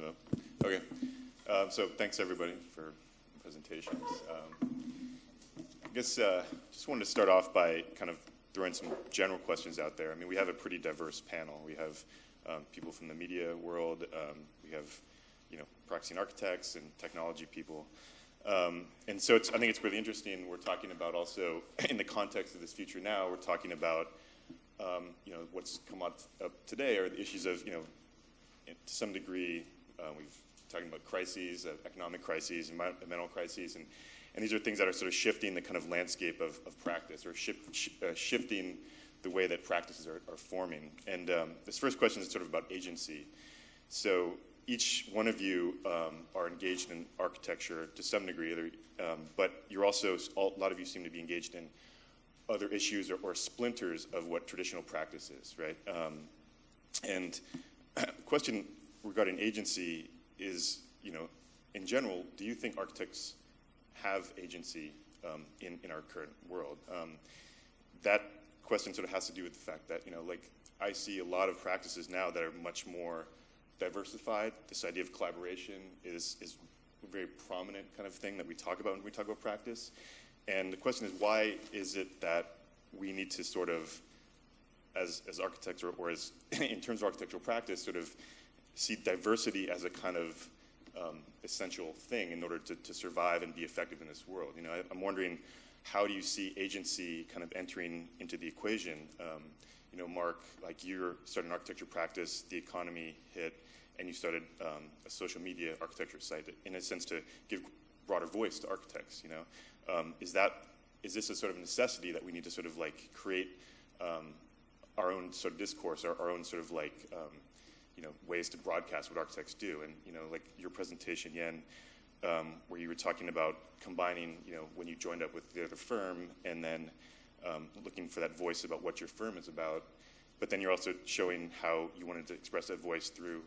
Hello. Okay. So thanks everybody for the presentations. I guess just wanted to start off by kind of throwing some general questions out there. I mean, we have a pretty diverse panel. We have people from the media world. We have, practicing architects and technology people. And so I think it's really interesting. We're talking about also, in the context of this future now, we're talking about, what's come up today are the issues of, to some degree, we've talking about crises, economic crises, environmental crises, and these are things that are sort of shifting the kind of landscape of practice, or shifting the way that practices are forming. And this first question is sort of about agency. So each one of you are engaged in architecture to some degree, but you're also, a lot of you seem to be engaged in other issues or splinters of what traditional practice is, right? And the question regarding agency is, in general, do you think architects have agency in our current world? That question sort of has to do with the fact that, I see a lot of practices now that are much more diversified. This idea of collaboration is a very prominent kind of thing that we talk about when we talk about practice. And the question is, why is it that we need to sort of, as architects or as in terms of architectural practice, sort of see diversity as a kind of essential thing in order to survive and be effective in this world? I'm wondering, how do you see agency kind of entering into the equation? Mark, like you're starting an architecture practice, the economy hit, and you started a social media architecture site, in a sense to give broader voice to architects. Is this a sort of necessity that we need to sort of like create our own sort of discourse, or our own sort of like ways to broadcast what architects do? And like your presentation, Yen, where you were talking about combining, when you joined up with the other firm, and then looking for that voice about what your firm is about, but then you're also showing how you wanted to express that voice through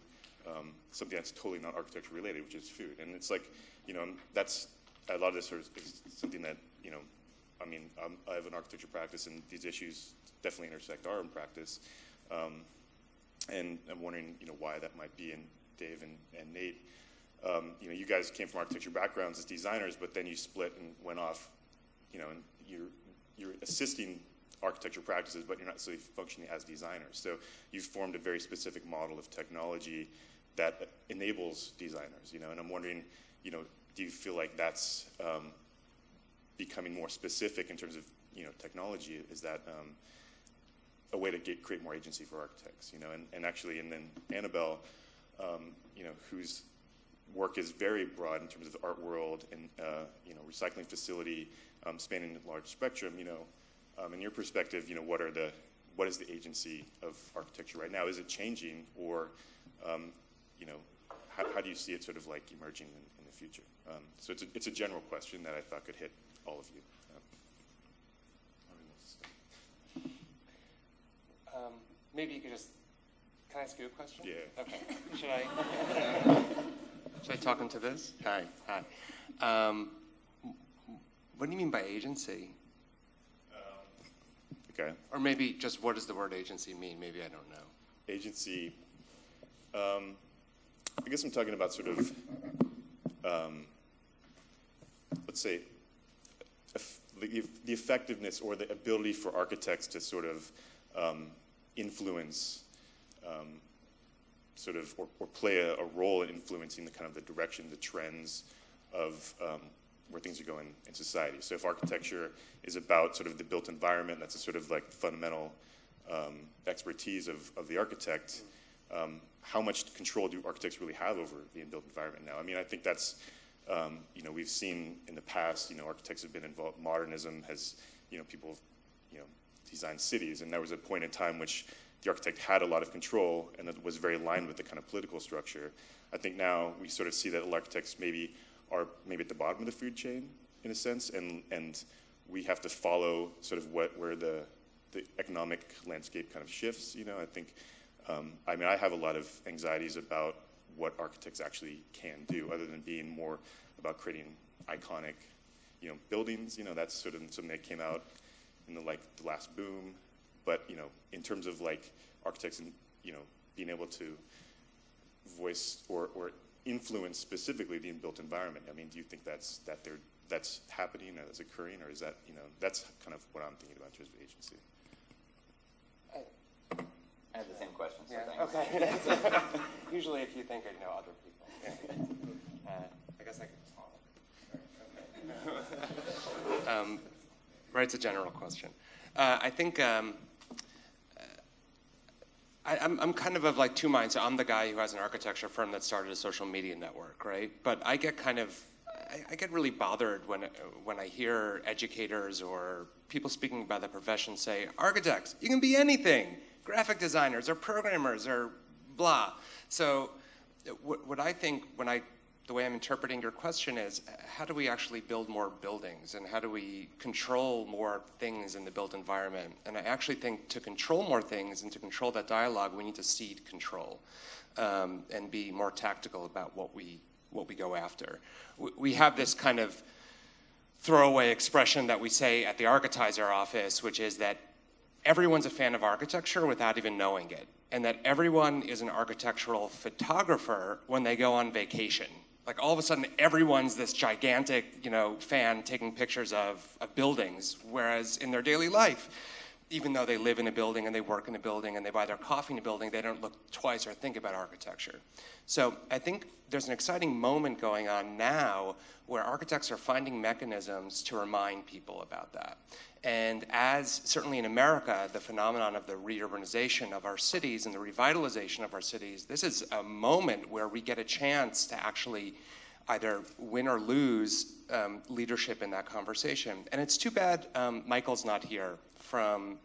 something that's totally not architecture related, which is food. And it's like, that's a lot of this is something that, I have an architecture practice, and these issues definitely intersect our own practice. And I'm wondering, why that might be. And Dave and Nate, you guys came from architecture backgrounds as designers, but then you split and went off, and you're assisting architecture practices, but you're not necessarily functioning as designers. So you've formed a very specific model of technology that enables designers, and I'm wondering, do you feel like that's becoming more specific in terms of, technology? Is that a way to create more agency for architects, and actually, and then Annabelle, whose work is very broad in terms of the art world and, recycling facility, spanning a large spectrum, in your perspective, what is the agency of architecture right now? Is it changing, or, how do you see it sort of like emerging in the future? So it's a general question that I thought could hit all of you. Maybe you could just, can I ask you a question? Yeah. Okay. Should I talk into this? Hi. What do you mean by agency? Okay. Or maybe just, what does the word agency mean? Maybe I don't know. Agency, I guess I'm talking about sort of, let's say, the effectiveness or the ability for architects to sort of influence, sort of, or play a role in influencing the kind of the direction, the trends of where things are going in society. So if architecture is about sort of the built environment, that's a sort of like fundamental expertise of the architect, how much control do architects really have over the built environment now? I think that's, we've seen in the past, architects have been involved, modernism has, people, designed cities, and there was a point in time which the architect had a lot of control, and it was very aligned with the kind of political structure. I think now we sort of see that architects are maybe at the bottom of the food chain, in a sense, and we have to follow sort of where the economic landscape kind of shifts. I think, I have a lot of anxieties about what architects actually can do, other than being more about creating iconic, buildings. That's sort of something that came out in the last boom. But in terms of like architects and being able to voice or influence specifically the built environment? I mean, do you think that's happening, or that's occurring, or is that, that's kind of what I'm thinking about in terms of agency. I have the same question, so Yeah, thanks. okay. Usually if you think I know other people. I guess I could. Right, it's a general question. I think I'm kind of like two minds. So I'm the guy who has an architecture firm that started a social media network, right? But I get I get really bothered when I hear educators or people speaking about the profession say, architects, you can be anything. Graphic designers or programmers or blah. So what I think the way I'm interpreting your question is, how do we actually build more buildings, and how do we control more things in the built environment? And I actually think to control more things and to control that dialogue, we need to cede control and be more tactical about what we go after. We have this kind of throwaway expression that we say at the architizer office, which is that everyone's a fan of architecture without even knowing it, and that everyone is an architectural photographer when they go on vacation. Like all of a sudden, everyone's this gigantic, fan taking pictures of buildings, whereas in their daily life, even though they live in a building and they work in a building and they buy their coffee in a building, they don't look twice or think about architecture. So I think there's an exciting moment going on now where architects are finding mechanisms to remind people about that. And as, certainly in America, the phenomenon of the reurbanization of our cities and the revitalization of our cities, this is a moment where we get a chance to actually either win or lose leadership in that conversation. And it's too bad Michael's not here from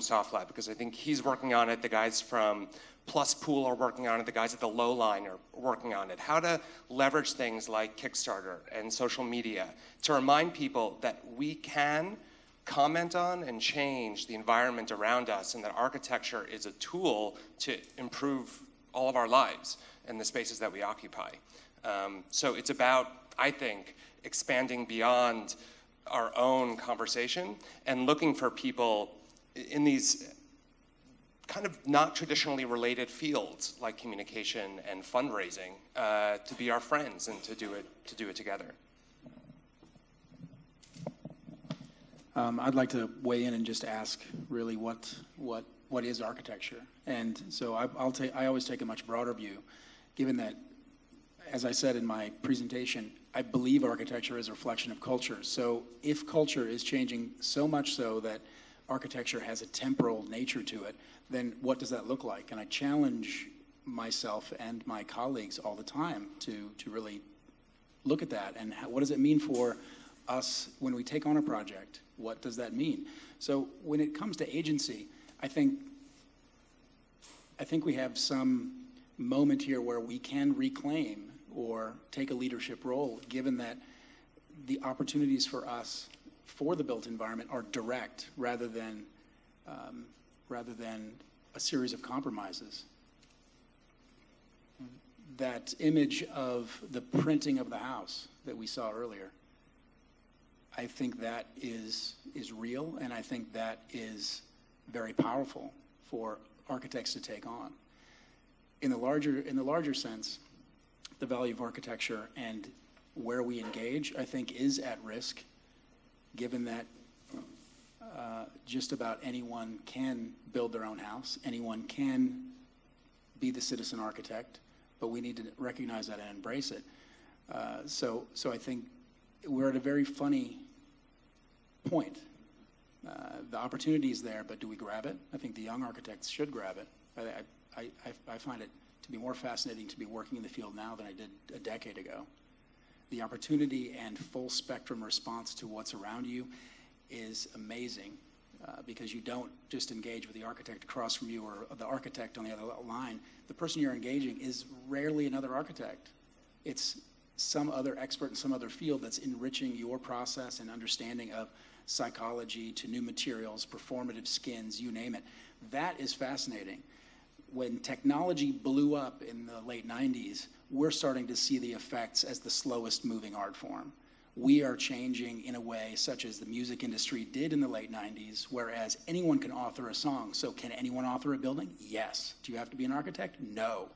Soft Lab, because I think he's working on it. The guys from Plus Pool are working on it. The guys at the Low Line are working on it. How to leverage things like Kickstarter and social media to remind people that we can comment on and change the environment around us, and that architecture is a tool to improve all of our lives and the spaces that we occupy. So it's about, I think, expanding beyond our own conversation and looking for people in these kind of not traditionally related fields like communication and fundraising to be our friends and to do it together. I'd like to weigh in and just ask really what is architecture? And so I always take a much broader view, given that, as I said in my presentation, I believe architecture is a reflection of culture. So if culture is changing so much so that architecture has a temporal nature to it, then what does that look like? And I challenge myself and my colleagues all the time to really look at that, and what does it mean for us when we take on a project? What does that mean? So when it comes to agency, I think we have some moment here where we can reclaim or take a leadership role, given that the opportunities for us for the built environment are direct rather than a series of compromises. That image of the printing of the house that we saw earlier, I think that is real, and I think that is very powerful for architects to take on. In the larger sense, the value of architecture and where we engage, I think, is at risk, given that just about anyone can build their own house, anyone can be the citizen architect, but we need to recognize that and embrace it. So I think we're at a very funny point. The opportunity is there, but do we grab it? I think the young architects should grab it. I find it to be more fascinating to be working in the field now than I did a decade ago. The opportunity and full spectrum response to what's around you is amazing, because you don't just engage with the architect across from you or the architect on the other line. The person you're engaging is rarely another architect. It's some other expert in some other field that's enriching your process and understanding of psychology to new materials, performative skins, you name it. That is fascinating. When technology blew up in the late 90s, we're starting to see the effects as the slowest moving art form. We are changing in a way such as the music industry did in the late 90s, whereas anyone can author a song. So can anyone author a building? Yes. Do you have to be an architect? No.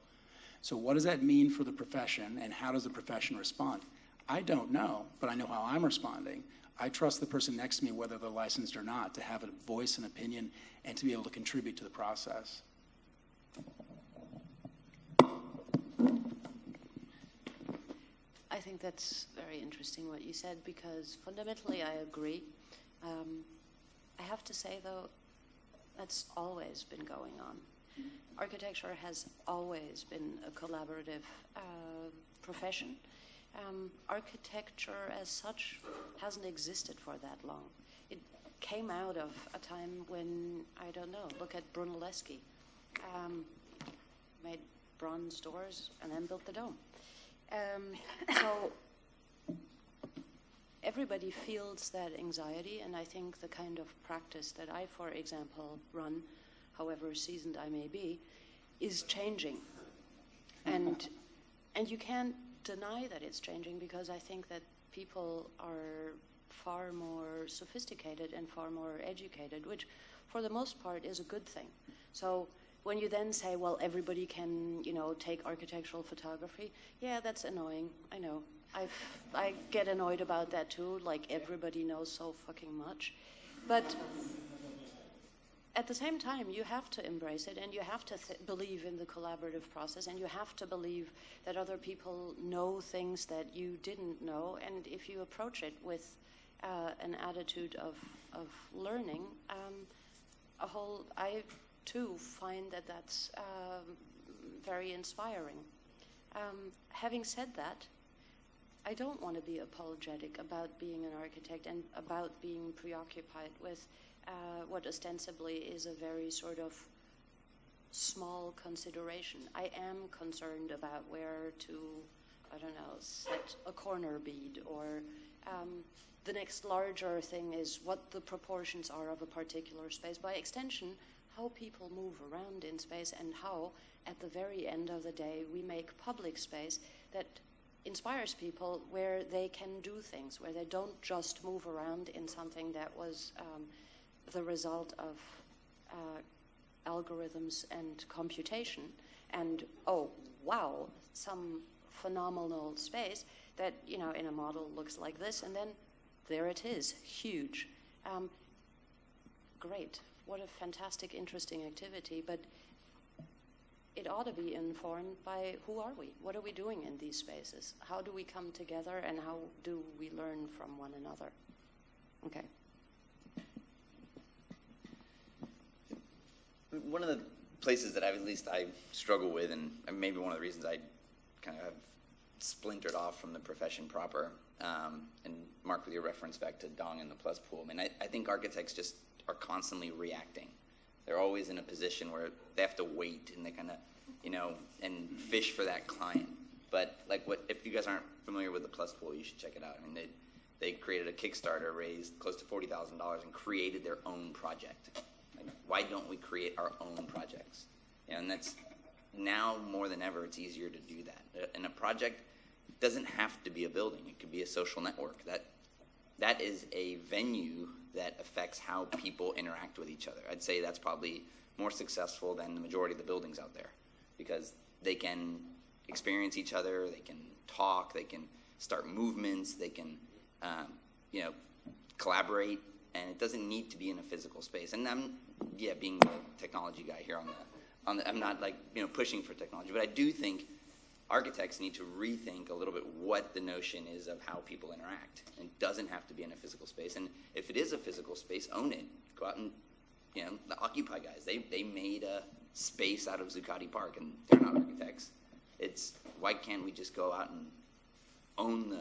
So what does that mean for the profession, and how does the profession respond? I don't know, but I know how I'm responding. I trust the person next to me, whether they're licensed or not, to have a voice and opinion and to be able to contribute to the process. I think that's very interesting what you said, because fundamentally I agree. I have to say, though, that's always been going on. Architecture has always been a collaborative profession. Architecture as such hasn't existed for that long. It came out of a time when, I don't know, look at Brunelleschi. Made bronze doors and then built the dome. So everybody feels that anxiety, and I think the kind of practice that I, for example, run, however seasoned I may be, is changing. And you can't deny that it's changing, because I think that people are far more sophisticated and far more educated, which for the most part is a good thing. So when you then say, well, everybody can, take architectural photography, yeah, that's annoying, I know. I get annoyed about that too, like everybody knows so fucking much. But at the same time, you have to embrace it, and you have to believe in the collaborative process, and you have to believe that other people know things that you didn't know. And if you approach it with an attitude of learning, I too find that that's very inspiring. Having said that, I don't want to be apologetic about being an architect and about being preoccupied with what ostensibly is a very sort of small consideration. I am concerned about where to, I don't know, set a corner bead, or the next larger thing is what the proportions are of a particular space. By extension, how people move around in space, and how, at the very end of the day, we make public space that inspires people, where they can do things, where they don't just move around in something that was the result of algorithms and computation, and, oh, wow, some phenomenal space that, in a model looks like this, and then there it is, huge. Great, what a fantastic, interesting activity, but it ought to be informed by who are we? What are we doing in these spaces? How do we come together, and how do we learn from one another? Okay. One of the places that I struggle with, and maybe one of the reasons I kind of have splintered off from the profession proper, and Mark, with your reference back to Dong and the plus pool, I mean, I think architects just are constantly reacting. They're always in a position where they have to wait, and they kind of, and fish for that client. But if you guys aren't familiar with the plus pool, you should check it out. I mean, they created a Kickstarter, raised close to $40,000, and created their own project. Why don't we create our own projects? And that's, now more than ever, it's easier to do that. And a project doesn't have to be a building. It could be a social network. That is a venue that affects how people interact with each other. I'd say that's probably more successful than the majority of the buildings out there, because they can experience each other, they can talk, they can start movements, they can collaborate, and it doesn't need to be in a physical space. And I'm, being the technology guy here on the I'm not pushing for technology, but I do think architects need to rethink a little bit what the notion is of how people interact. And it doesn't have to be in a physical space. And if it is a physical space, own it. Go out and, the Occupy guys, they made a space out of Zuccotti Park, and they're not architects. It's, why can't we just go out and own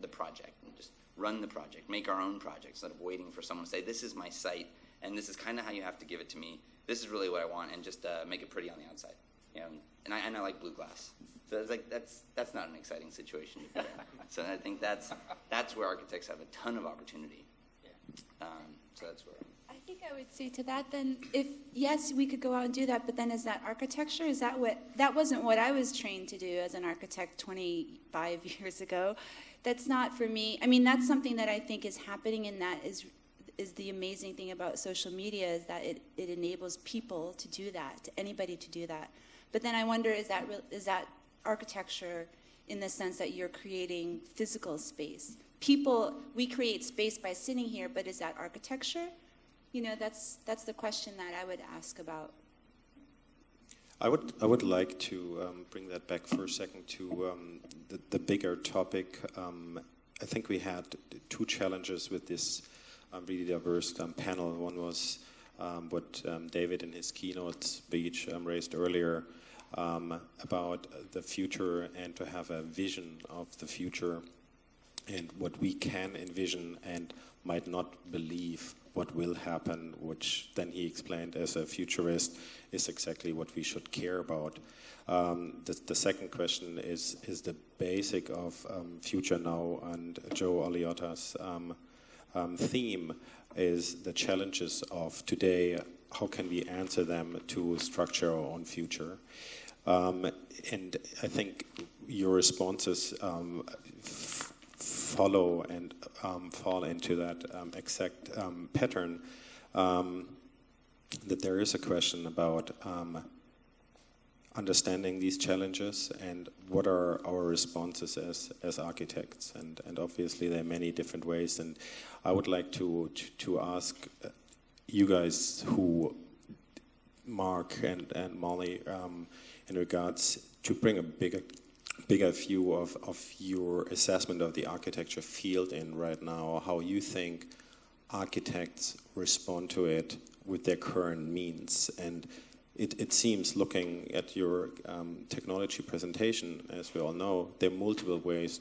the project and just run the project, make our own project, instead of waiting for someone to say, this is my site, and this is kind of how you have to give it to me. This is really what I want, and just make it pretty on the outside. And I like blue glass. So it's like, that's not an exciting situation to be in. So I think that's where architects have a ton of opportunity. So that's where. I think I would say to that then, if, yes, we could go out and do that, but then is that architecture? Is that that wasn't what I was trained to do as an architect 25 years ago. That's not for me. I mean, that's something that I think is happening, and that is the amazing thing about social media, is that it enables people to do that, to anybody to do that. But then I wonder, is that architecture in the sense that you're creating physical space. We create space by sitting here, but is that architecture? You know, that's the question that I would ask about. I would like to bring that back for a second to the bigger topic. I think we had two challenges with this really diverse panel. One was what David in his keynote speech raised earlier about the future and to have a vision of the future and what we can envision and might not believe what will happen, which then he explained as a futurist is exactly what we should care about. The second question is the basic of Future Now, and Joe Aliotta's theme is the challenges of today. How can we answer them to structure our own future? And I think your responses follow and fall into that exact pattern, that there is a question about understanding these challenges and what are our responses as architects, and obviously there are many different ways, and I would like to ask you guys, who Mark and Molly, in regards to bring a bigger view of your assessment of the architecture field in right now, how you think architects respond to it with their current means. And it seems, looking at your technology presentation, as we all know, there are multiple ways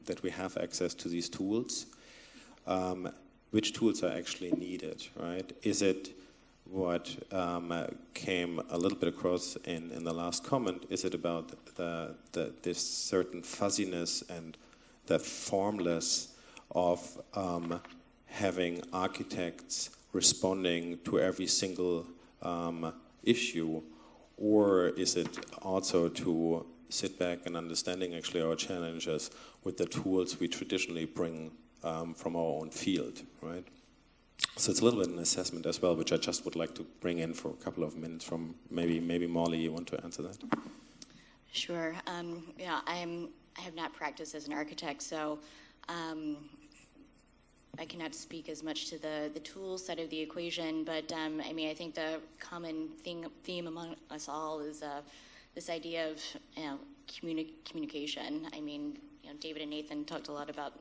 that we have access to these tools. Which tools are actually needed, right? Is it what came a little bit across in the last comment? Is it about this certain fuzziness and the formless of having architects responding to every single issue, or is it also to sit back and understanding actually our challenges with the tools we traditionally bring from our own field, right? So it's a little bit an assessment as well, which I just would like to bring in for a couple of minutes from maybe Molly, you want to answer that? Sure. Yeah, I have not practiced as an architect, so I cannot speak as much to the tools side of the equation, but I mean, I think the common theme among us all is this idea of communication. I mean, David and Nathan talked a lot about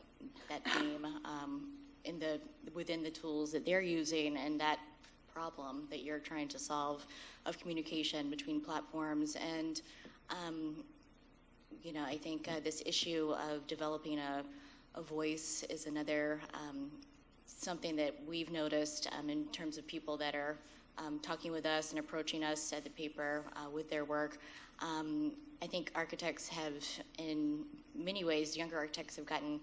that theme within the tools that they're using, and that problem that you're trying to solve of communication between platforms. And I think this issue of developing a voice is another something that we've noticed in terms of people that are talking with us and approaching us at the paper with their work. I think architects have, in many ways, younger architects have gotten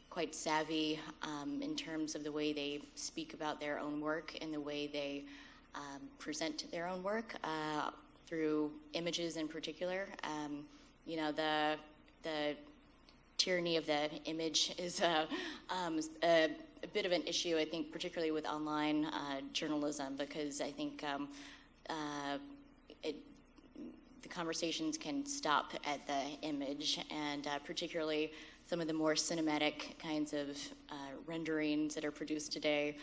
quite savvy in terms of the way they speak about their own work and the way they present their own work through images in particular. The tyranny of the image is a bit of an issue, I think, particularly with online journalism, because I think the conversations can stop at the image, and particularly some of the more cinematic kinds of renderings that are produced today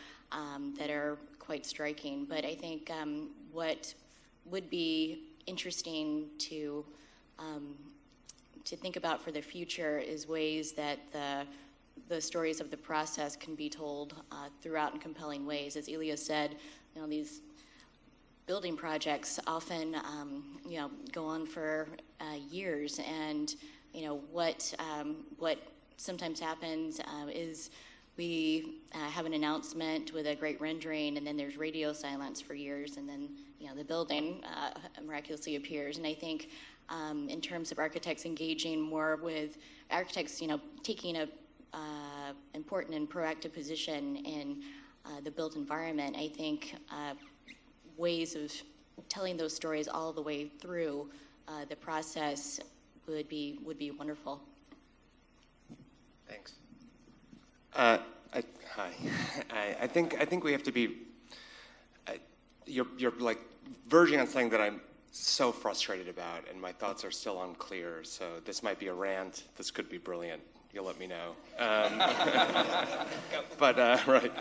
that are quite striking. But I think what would be interesting to think about for the future is ways that the stories of the process can be told throughout in compelling ways. As Ilya said, these building projects often go on for years, and what sometimes happens is we have an announcement with a great rendering, and then there's radio silence for years, and then the building miraculously appears. And I think in terms of architects engaging more with architects, taking a important and proactive position in the built environment, I think ways of telling those stories all the way through the process would be wonderful. Thanks. Hi. I think we have to be. You're like verging on something that so frustrated about, and my thoughts are still unclear. So this might be a rant. This could be brilliant. You'll let me know. Right.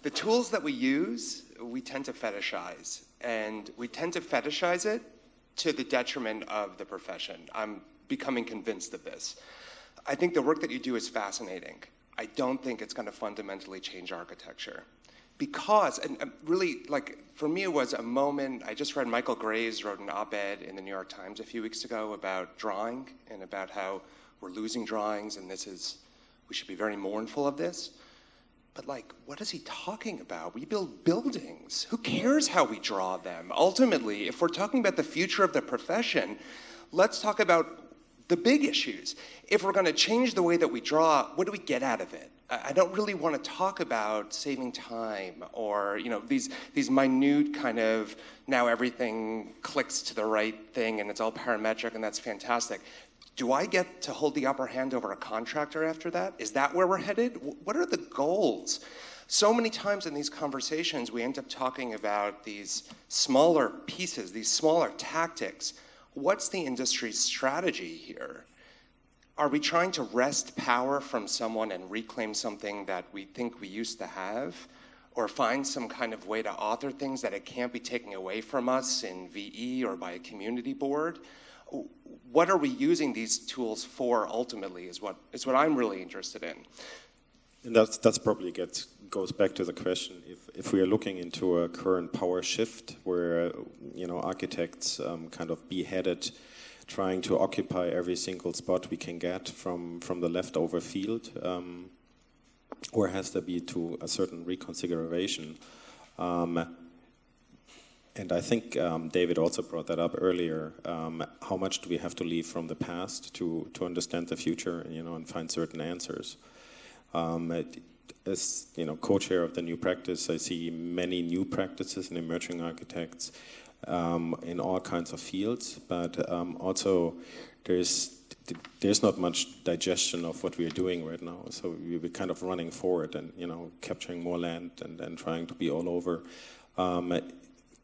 The tools that we use, we tend to fetishize. And we tend to fetishize it to the detriment of the profession. I'm becoming convinced of this. I think the work that you do is fascinating. I don't think it's going to fundamentally change architecture. Because, and really, like, for me it was a moment, I just read Michael Graves wrote an op-ed in the New York Times a few weeks ago about drawing and about how we're losing drawings and we should be very mournful of this. But like, what is he talking about? We build buildings. Who cares how we draw them? Ultimately, if we're talking about the future of the profession, let's talk about the big issues. If we're going to change the way that we draw, what do we get out of it? I don't really want to talk about saving time or, you know, these minute kind of, now everything clicks to the right thing and it's all parametric and that's fantastic. Do I get to hold the upper hand over a contractor after that? Is that where we're headed? What are the goals? So many times in these conversations, we end up talking about these smaller pieces, these smaller tactics. What's the industry's strategy here? Are we trying to wrest power from someone and reclaim something that we think we used to have? Or find some kind of way to author things that it can't be taken away from us in VE or by a community board? What are we using these tools for ultimately is what I'm really interested in. And that's probably goes back to the question, if we are looking into a current power shift where, you know, architects kind of beheaded trying to occupy every single spot we can get from the leftover field, or has there been to a certain reconfiguration? And I think David also brought that up earlier. How much do we have to leave from the past to understand the future, you know, and find certain answers? As you know, co-chair of the new practice, I see many new practices in emerging architects in all kinds of fields, but also there's not much digestion of what we're doing right now. So we're kind of running forward and, you know, capturing more land and trying to be all over.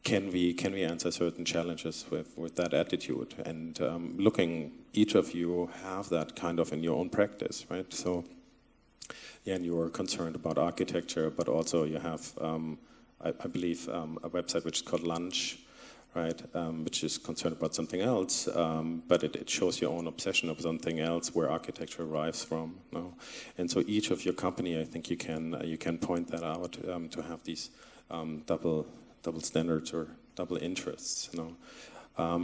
Can we answer certain challenges with that attitude? And looking, each of you have that kind of in your own practice, right? So, yeah, and you are concerned about architecture, but also you have, I believe, a website which is called Lunch, right? Which is concerned about something else, but it shows your own obsession of something else where architecture arrives from. No? And so each of your company, I think you can point that out to have these double standards or double interests, you know.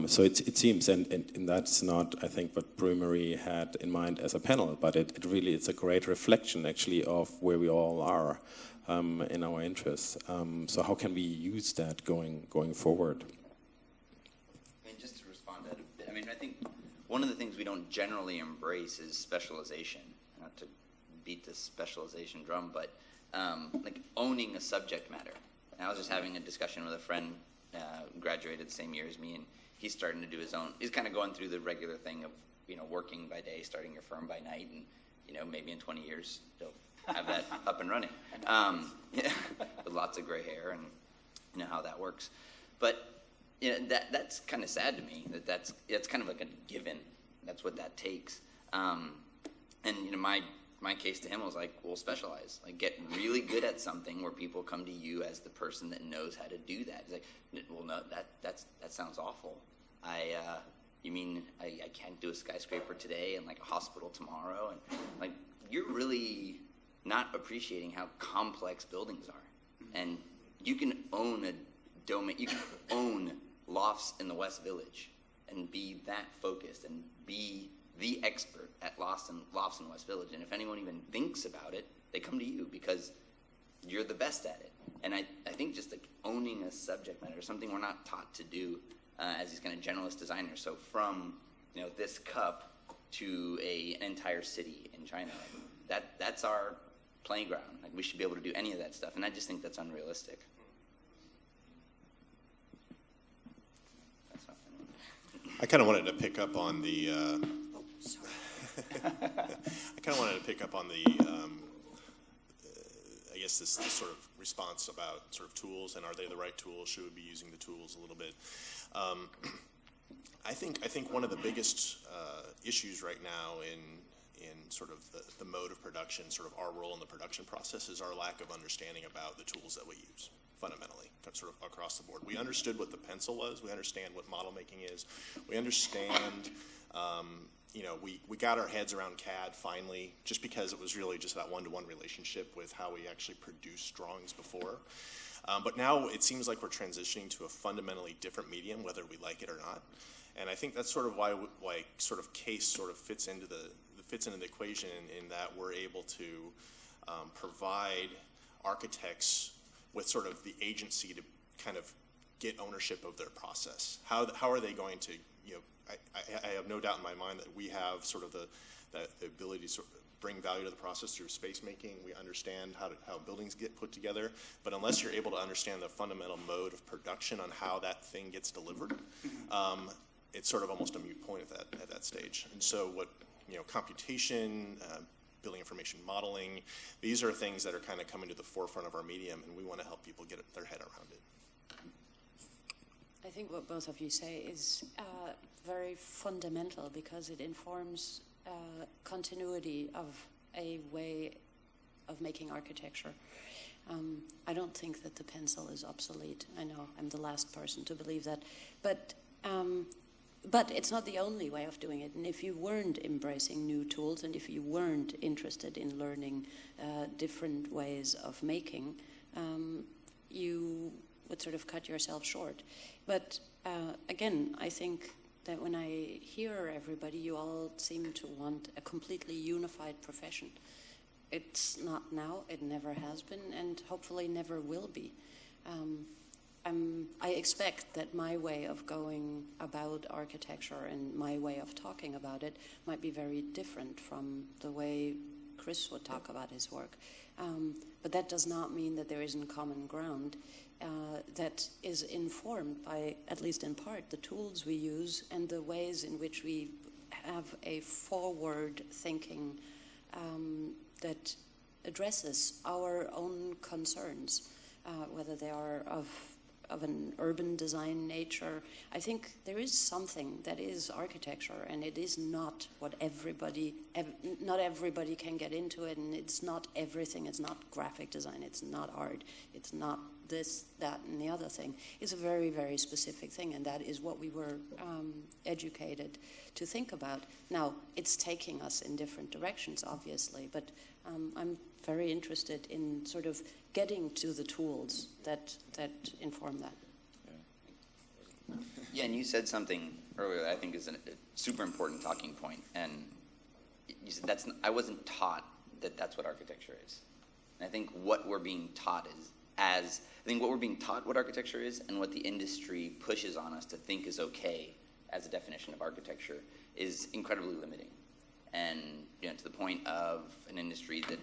So it seems, and that's not, I think, what Brumery had in mind as a panel, but it really is a great reflection, actually, of where we all are in our interests. So how can we use that going forward? I mean, just to respond to that a bit, I mean, I think one of the things we don't generally embrace is specialization. Not to beat the specialization drum, but like owning a subject matter. And I was just having a discussion with a friend, graduated the same year as me, and he's starting to do his own. He's kind of going through the regular thing of, you know, working by day, starting your firm by night, and, you know, maybe in 20 years they'll have that up and running. Yeah, with lots of gray hair, and you know how that works. But you know, that's kind of sad to me. That's kind of like a given. That's what that takes. And you know, my case to him was like, well, specialize. Like, get really good at something where people come to you as the person that knows how to do that. He's like, well, no, that sounds awful. You mean I can't do a skyscraper today and like a hospital tomorrow? And like, you're really not appreciating how complex buildings are. And you can own a domain, you can own lofts in the West Village and be that focused and be the expert at lofts in West Village. And if anyone even thinks about it, they come to you because you're the best at it. And I think just like owning a subject matter is something we're not taught to do as these kind of generalist designers. So from, you know, this cup to an entire city in China, that's our playground. Like, we should be able to do any of that stuff. And I just think that's unrealistic. I kind of wanted to pick up on the I guess this sort of response about sort of tools, and are they the right tools? Should we be using the tools a little bit? I think one of the biggest issues right now in sort of the mode of production, sort of our role in the production process, is our lack of understanding about the tools that we use, fundamentally, sort of across the board. We understood what the pencil was. We understand what model making is. We understand, we got our heads around CAD finally, just because it was really just that one-to-one relationship with how we actually produced drawings before. But now it seems like we're transitioning to a fundamentally different medium, whether we like it or not. And I think that's sort of why sort of CASE sort of fits into the equation in that we're able to provide architects with sort of the agency to kind of get ownership of their process. How are they going to, I have no doubt in my mind that we have sort of the ability to sort of bring value to the process through space making. We understand how buildings get put together, but unless you're able to understand the fundamental mode of production on how that thing gets delivered, it's sort of almost a moot point at that stage. And so what, computation, building information modeling, these are things that are kind of coming to the forefront of our medium, and we want to help people get their head around it. I think what both of you say is very fundamental because it informs continuity of a way of making architecture. I don't think that the pencil is obsolete. I know I'm the last person to believe that, but it's not the only way of doing it. And if you weren't embracing new tools, and if you weren't interested in learning different ways of making, you would sort of cut yourself short. But again, I think that when I hear everybody, you all seem to want a completely unified profession. It's not now, it never has been, and hopefully never will be. I expect that my way of going about architecture and my way of talking about it might be very different from the way Chris would talk about his work. But that does not mean that there isn't common ground that is informed by, at least in part, the tools we use and the ways in which we have a forward thinking that addresses our own concerns, whether they are of an urban design nature. I think there is something that is architecture, and it is not what not everybody can get into it, and it's not everything. It's not graphic design, it's not art, it's not this, that, and the other thing. It's a very, very specific thing, and that is what we were educated to think about. Now, it's taking us in different directions, obviously, but I'm very interested in sort of getting to the tools that inform that. Yeah, and you said something earlier that I think is a super important talking point. And you said I wasn't taught that that's what architecture is. And I think what we're being taught what we're being taught what architecture is, and what the industry pushes on us to think is okay as a definition of architecture, is incredibly limiting. And to the point of an industry that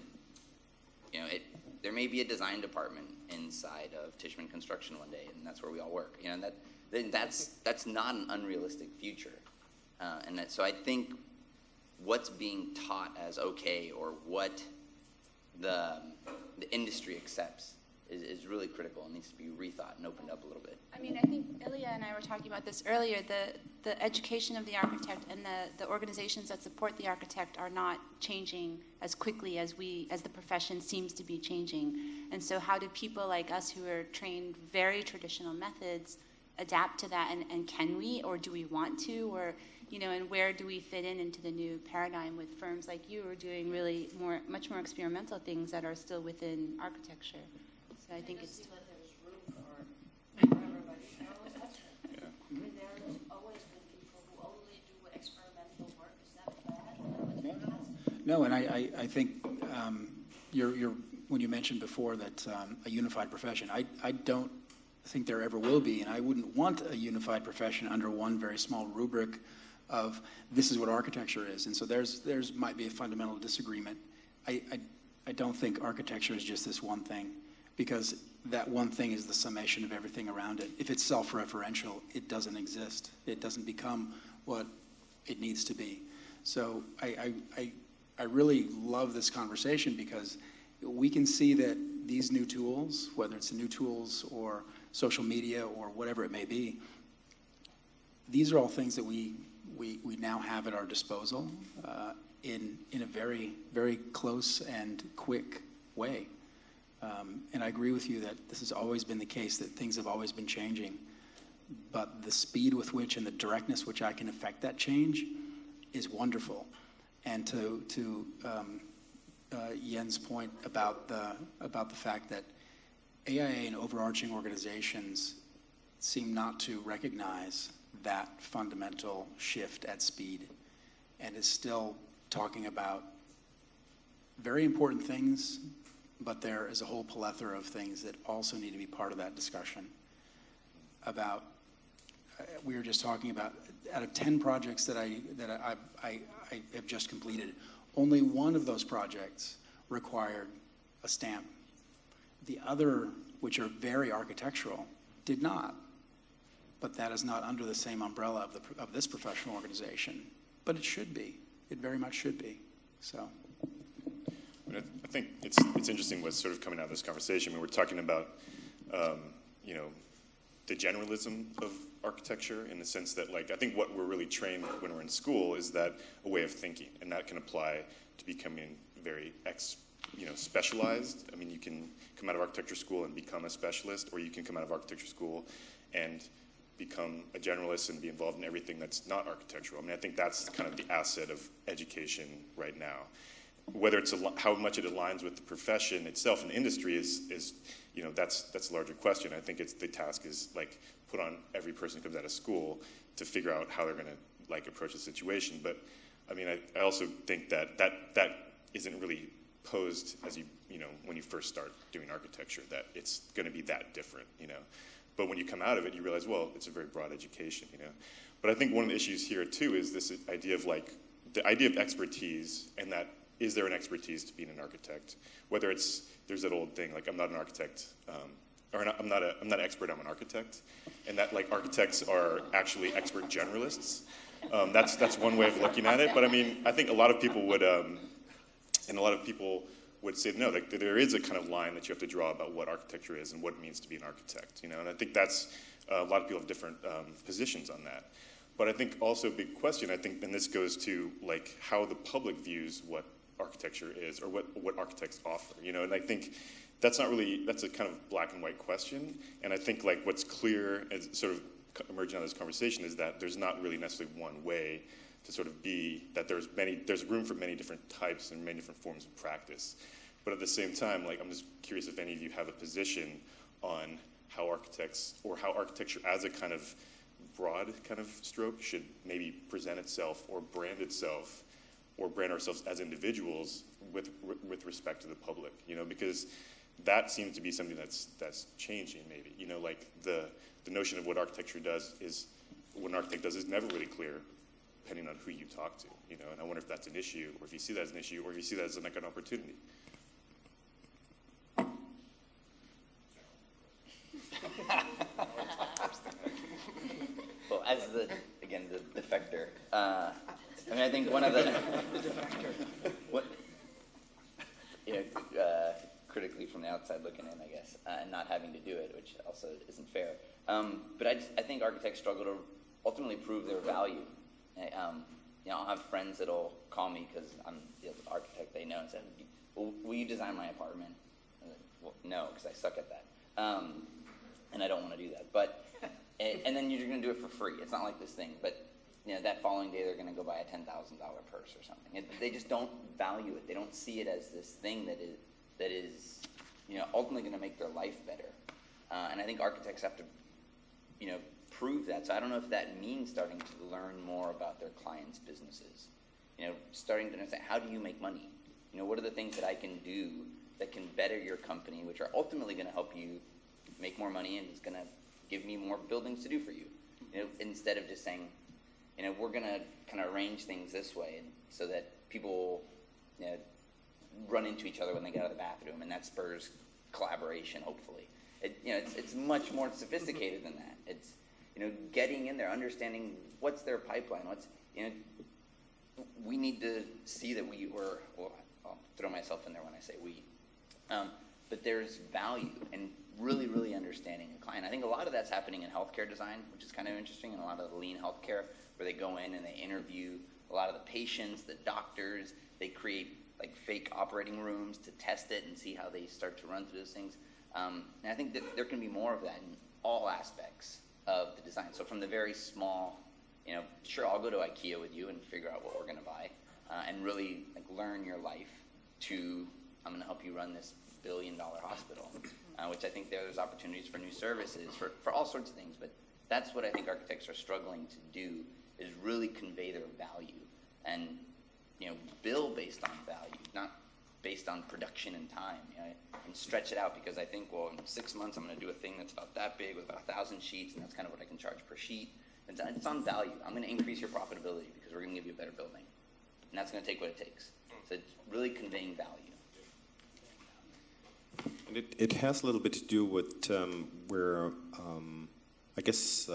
there may be a design department inside of Tishman Construction one day, and that's where we all work. That's not an unrealistic future. So I think what's being taught as okay, or what the industry accepts, is really critical and needs to be rethought and opened up a little bit. I mean, I think Ilya and I were talking about this earlier. The education of the architect and the organizations that support the architect are not changing as quickly as the profession seems to be changing. And so how do people like us who are trained very traditional methods adapt to that? And can we, or do we want to, or and where do we fit into the new paradigm with firms like you who are doing really much more experimental things that are still within architecture? So I think it's that there's room for everybody. Yeah. I mean, there's always been people who only do experimental work. Is that bad? No, and I think when you mentioned before that a unified profession, I don't think there ever will be, and I wouldn't want a unified profession under one very small rubric of this is what architecture is. And so there's might be a fundamental disagreement. I don't think architecture is just this one thing, because that one thing is the summation of everything around it. If it's self-referential, it doesn't exist. It doesn't become what it needs to be. So I really love this conversation, because we can see that these new tools, whether it's the new tools or social media or whatever it may be, these are all things that we now have at our disposal in a very, very close and quick way. And I agree with you that this has always been the case, that things have always been changing. But the speed with which and the directness which I can affect that change is wonderful. And to Yen's point about the fact that AIA and overarching organizations seem not to recognize that fundamental shift at speed, and is still talking about very important things, but there is a whole plethora of things that also need to be part of that discussion. About, we were just talking about, out of 10 projects that I have just completed, only one of those projects required a stamp. The other, which are very architectural, did not. But that is not under the same umbrella of this professional organization. But it should be. It very much should be. So. I think it's interesting what's sort of coming out of this conversation. I mean, we're talking about, the generalism of architecture, in the sense that, like, I think what we're really trained when we're in school is that a way of thinking, and that can apply to becoming very specialized. I mean, you can come out of architecture school and become a specialist, or you can come out of architecture school and become a generalist and be involved in everything that's not architectural. I mean, I think that's kind of the asset of education right now. Whether it's how much it aligns with the profession itself and industry is that's a larger question. I think the task is, like, put on every person who comes out of school to figure out how they're going to, like, approach the situation. But I mean, I also think that isn't really posed as when you first start doing architecture, that it's going to be that different, But when you come out of it, you realize, well, it's a very broad education, But I think one of the issues here too is this idea of, like, the idea of expertise, and that, is there an expertise to being an architect? Whether there's that old thing, like, I'm not an architect, I'm not an expert, I'm an architect, and that, like, architects are actually expert generalists. That's one way of looking at it. But I mean, I think a lot of people would say no, like, there is a kind of line that you have to draw about what architecture is and what it means to be an architect, And I think that's a lot of people have different positions on that. But I think also a big question, I think, and this goes to, like, how the public views what architecture is, or what architects offer, And I think that's a kind of black and white question. And I think, like, what's clear as sort of emerging out of this conversation is that there's not really necessarily one way to sort of be, that there's room for many different types and many different forms of practice. But at the same time, like, I'm just curious if any of you have a position on how architecture as a kind of broad kind of stroke should maybe present itself or brand itself, or brand ourselves as individuals with respect to the public, because that seems to be something that's changing maybe, like the notion of what architecture does is, what an architect does is never really clear, depending on who you talk to, and I wonder if that's an issue, or if you see that as an issue, or if you see that as, like, an opportunity. Well, as the defector, I mean, I think one of the critically from the outside looking in, I guess, and not having to do it, which also isn't fair. But I think architects struggle to ultimately prove their value. I'll have friends that'll call me because I'm the architect they know and say, well, will you design my apartment? And like, well, no, because I suck at that. And I don't want to do that. But and then you're going to do it for free. It's not like this thing. But that following day they're going to go buy a $10,000 purse or something. They just don't value it. They don't see it as this thing that is ultimately going to make their life better. And I think architects have to prove that. So I don't know if that means starting to learn more about their clients' businesses. Starting to understand, how do you make money? What are the things that I can do that can better your company, which are ultimately going to help you make more money, and it's going to give me more buildings to do for you. Instead of just saying, we're going to kind of arrange things this way, and so that people run into each other when they get out of the bathroom, and that spurs collaboration, hopefully. It's much more sophisticated than that. It's getting in there, understanding what's their pipeline, we need to see that I'll throw myself in there when I say we, but there's value, and really, really understand understanding a client. I think a lot of that's happening in healthcare design, which is kind of interesting, and a lot of the lean healthcare where they go in and they interview a lot of the patients, the doctors. They create like fake operating rooms to test it and see how they start to run through those things. And I think that there can be more of that in all aspects of the design. So from the very small, sure, I'll go to IKEA with you and figure out what we're going to buy, and really like learn your life, to I'm going to help you run this billion-dollar hospital, which I think there's opportunities for new services, for all sorts of things. But that's what I think architects are struggling to do, is really convey their value and build based on value, not based on production and time, and stretch it out, because I think, well, in 6 months I'm going to do a thing that's about that big with about 1,000 sheets, and that's kind of what I can charge per sheet. It's on value. I'm going to increase your profitability because we're going to give you a better building, and that's going to take what it takes. So it's really conveying value. And it has a little bit to do with where I guess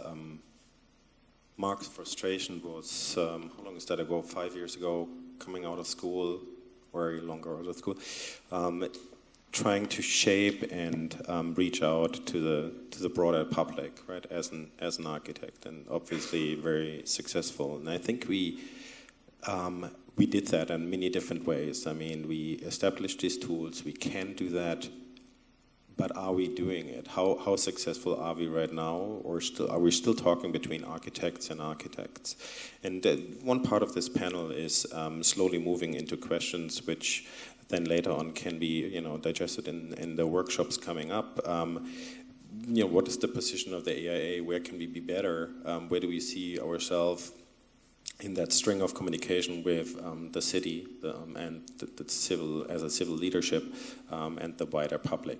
Mark's frustration was, how long is that ago? 5 years ago, coming out of school, or longer out of school, trying to shape and reach out to the broader public, right? As an architect, and obviously very successful. And I think we did that in many different ways. I mean, we established these tools. We can do that. But are we doing it? How successful are we right now? Or are we still talking between architects and architects? And one part of this panel is slowly moving into questions which then later on can be digested in the workshops coming up. What is the position of the AIA? Where can we be better? Where do we see ourselves in that string of communication with the city and the civil leadership and the wider public?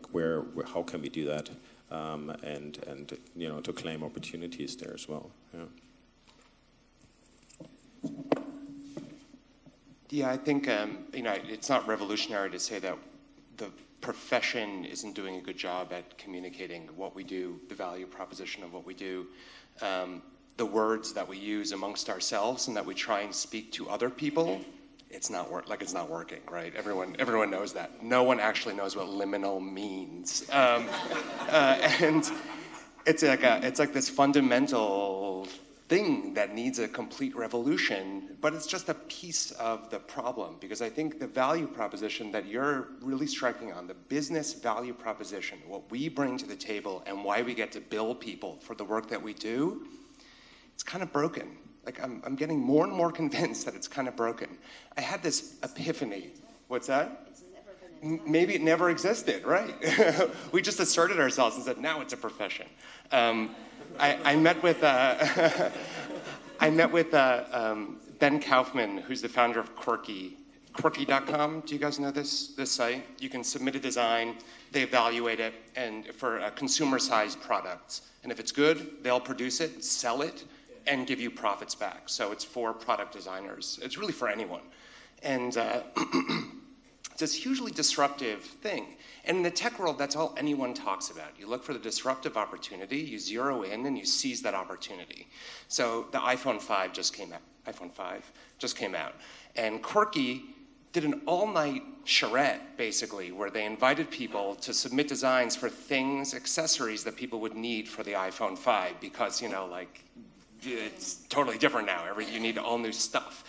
How can we do that and to claim opportunities there as well? Yeah, I think it's not revolutionary to say that the profession isn't doing a good job at communicating what we do, the value proposition of what we do. The words that we use amongst ourselves and that we try and speak to other people, it's not working, right? Everyone knows that. No one actually knows what liminal means, and it's like this fundamental thing that needs a complete revolution. But it's just a piece of the problem, because I think the value proposition that you're really striking on, the business value proposition, what we bring to the table, and why we get to bill people for the work that we do. It's kind of broken. Like I'm getting more and more convinced that it's kind of broken. I had this epiphany. What's that? It's never been Maybe it never existed, right? We just asserted ourselves and said, now it's a profession. I met with Ben Kaufman, who's the founder of Quirky. Quirky.com. Do you guys know this site? You can submit a design, they evaluate it, and for consumer-sized products. And if it's good, they'll produce it, sell it, and give you profits back. So it's for product designers. It's really for anyone. And it's this hugely disruptive thing. And in the tech world, that's all anyone talks about. You look for the disruptive opportunity, you zero in, and you seize that opportunity. So the iPhone 5 just came out. And Quirky did an all-night charrette, basically, where they invited people to submit designs for things, accessories that people would need for the iPhone 5, because, it's totally different now. You need all new stuff.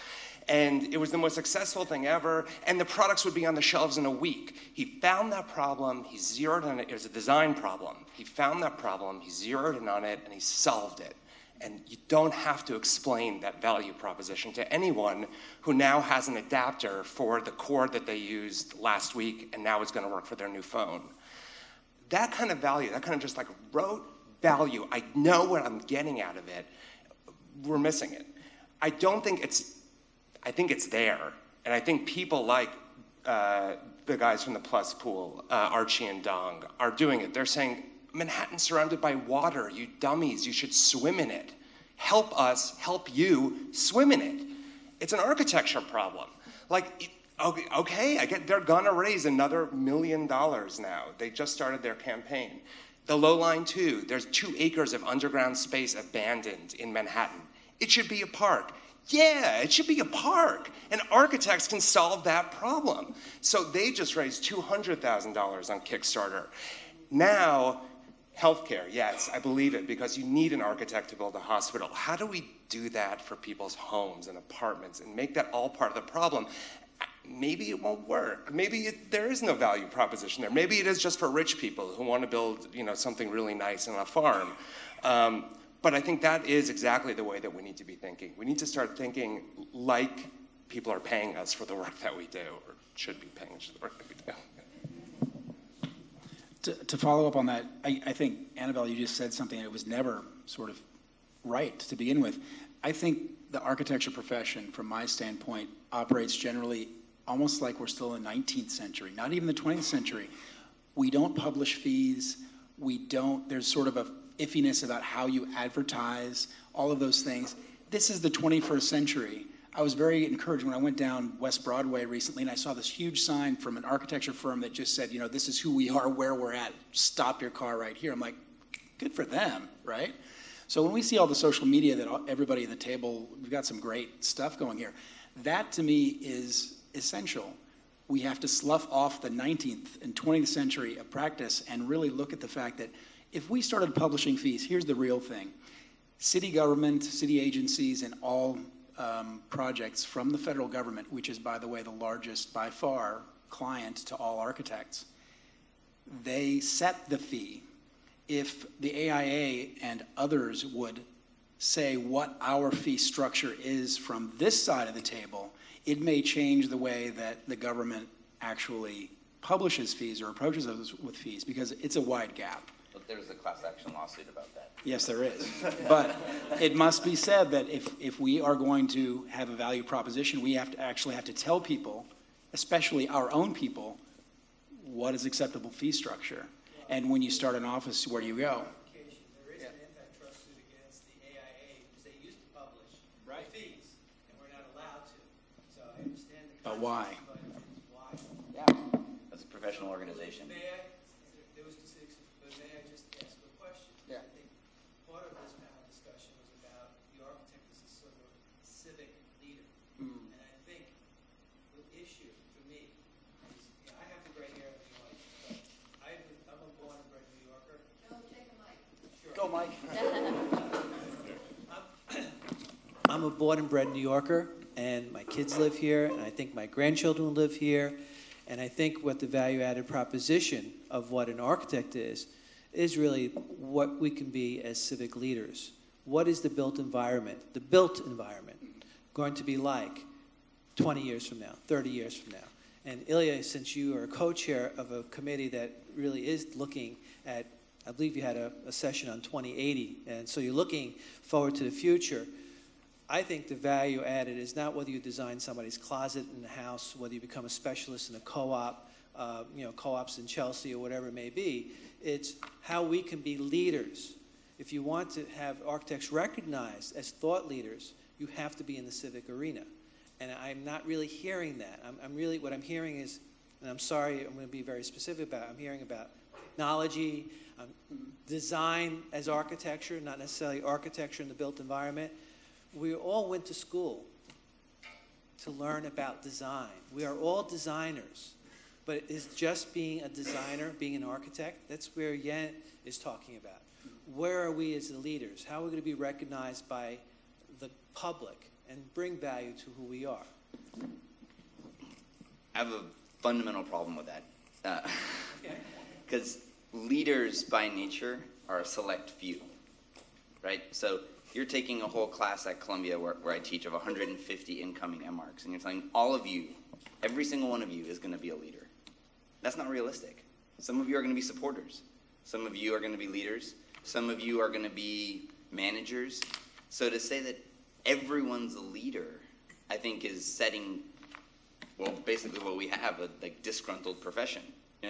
And it was the most successful thing ever, and the products would be on the shelves in a week. He found that problem, he zeroed in on it. It was a design problem. He found that problem, he zeroed in on it, and he solved it. And you don't have to explain that value proposition to anyone who now has an adapter for the cord that they used last week, and now it's going to work for their new phone. That kind of value, that kind of just like rote value, I know what I'm getting out of it. We're missing it. I think it's there. And I think people like the guys from the Plus Pool, Archie and Dong, are doing it. They're saying, Manhattan's surrounded by water, you dummies, you should swim in it. Help us help you swim in it. It's an architecture problem. Like, okay, I get they're gonna raise another $1 million now. They just started their campaign. The Low Line 2, there's 2 acres of underground space abandoned in Manhattan. It should be a park. Yeah, it should be a park. And architects can solve that problem. So they just raised $200,000 on Kickstarter. Now, Healthcare, yes, I believe it, because you need an architect to build a hospital. How do we do that for people's homes and apartments and make that all part of the problem? Maybe it won't work. Maybe there is no value proposition there. Maybe it is just for rich people who want to build, something really nice on a farm. But I think that is exactly the way that we need to be thinking. We need to start thinking like people are paying us for the work that we do, or should be paying us for the work that we do. To follow up on that, I think, Annabelle, you just said something that was never sort of right to begin with. I think the architecture profession, from my standpoint, operates generally almost like we're still in the 19th century, not even the 20th century. We don't publish fees. There's sort of a iffiness about how you advertise, all of those things. This is the 21st century. I was very encouraged when I went down West Broadway recently and I saw this huge sign from an architecture firm that just said, this is who we are, where we're at, stop your car right here. I'm like, good for them, right? So when we see all the social media that everybody at the table, we've got some great stuff going here. That to me is essential. We have to slough off the 19th and 20th century of practice and really look at the fact that if we started publishing fees, here's the real thing. City government, city agencies, and all projects from the federal government, which is, by the way, the largest, by far, client to all architects, they set the fee. If the AIA and others would say what our fee structure is from this side of the table, it may change the way that the government actually publishes fees or approaches us with fees, because it's a wide gap. But there's a class action lawsuit about that. Yes, there is. But it must be said that if we are going to have a value proposition, we have to tell people, especially our own people, what is acceptable fee structure. And when you start an office, where do you go? There is an antitrust suit against the AIA because they used to publish the fees, and we're not allowed to. So I understand the concept. But why? Why? Yeah. As a professional organization. There was but may I just ask a question? Yeah. I think part of this panel discussion was about the architect as a sort of civic leader. And I think the issue for me is, I have the gray hair of New York, but I'm a born and bred New Yorker. No, take a mic. Sure. Go, Mike. I'm a born and bred New Yorker, and my kids live here, and I think my grandchildren live here. And I think what the value-added proposition of what an architect is really what we can be as civic leaders. What is the built environment going to be like 20 years from now, 30 years from now? And Ilya, since you are a co-chair of a committee that really is looking at, I believe you had a session on 2080, and so you're looking forward to the future. I think the value added is not whether you design somebody's closet in the house, whether you become a specialist in a co-op, co-ops in Chelsea or whatever it may be. It's how we can be leaders. If you want to have architects recognized as thought leaders, you have to be in the civic arena. And I'm not really hearing that. What I'm hearing is, and I'm sorry, I'm going to be very specific about it, I'm hearing about technology, design as architecture, not necessarily architecture in the built environment. We all went to school to learn about design. We are all designers. But is just being a designer, being an architect? That's where Yen is talking about. Where are we as the leaders? How are we going to be recognized by the public and bring value to who we are? I have a fundamental problem with that. Because leaders by nature are a select few, right? So you're taking a whole class at Columbia where I teach of 150 incoming MArchs, and you're telling all of you, every single one of you is going to be a leader. That's not realistic. Some of you are going to be supporters. Some of you are going to be leaders. Some of you are going to be managers. So to say that everyone's a leader, I think is setting, well, basically what we have, a disgruntled profession.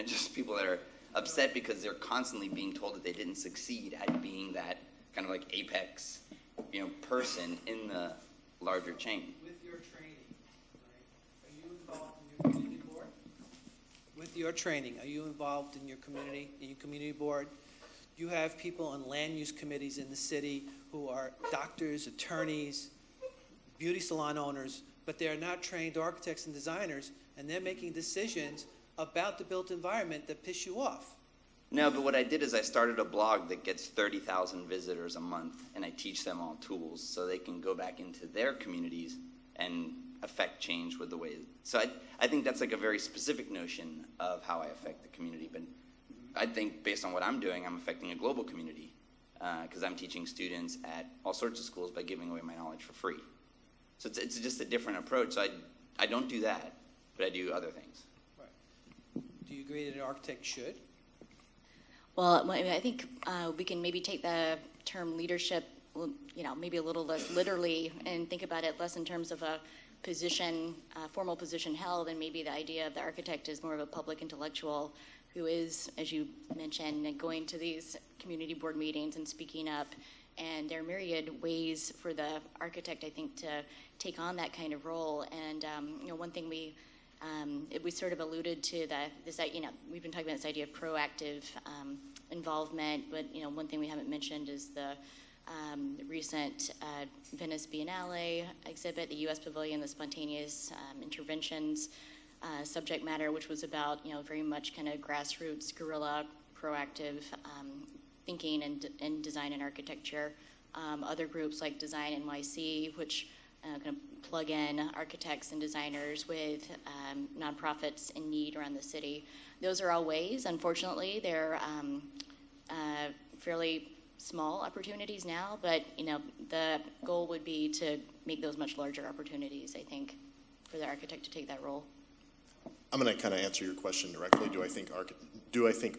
Just people that are upset because they're constantly being told that they didn't succeed at being that kind of like apex, person in the larger chain. With your training, right? Are you involved in your community board? With your training, are you involved in your community board? You have people on land use committees in the city who are doctors, attorneys, beauty salon owners, but they're not trained architects and designers, and they're making decisions about the built environment that piss you off. No, but what I did is I started a blog that gets 30,000 visitors a month, and I teach them all tools so they can go back into their communities and affect change with the way. So I think that's like a very specific notion of how I affect the community. But I think based on what I'm doing, I'm affecting a global community because I'm teaching students at all sorts of schools by giving away my knowledge for free. So it's just a different approach. So I don't do that, but I do other things. Right. Do you agree that an architect should? Well, I think we can maybe take the term leadership, maybe a little less literally and think about it less in terms of a position, formal position held, and maybe the idea of the architect is more of a public intellectual who is, as you mentioned, going to these community board meetings and speaking up. And there are myriad ways for the architect, I think, to take on that kind of role. And one thing we sort of alluded to we've been talking about this idea of proactive involvement, but one thing we haven't mentioned is the recent Venice Biennale exhibit, the U.S. Pavilion, the spontaneous interventions subject matter, which was about very much kind of grassroots, guerrilla, proactive thinking and design and architecture. Other groups like Design NYC, which kind of plug in architects and designers with nonprofits in need around the city. Those are all ways. Unfortunately, they're fairly small opportunities now, but the goal would be to make those much larger opportunities, I think, for the architect to take that role. I'm going to kind of answer your question directly. Do I think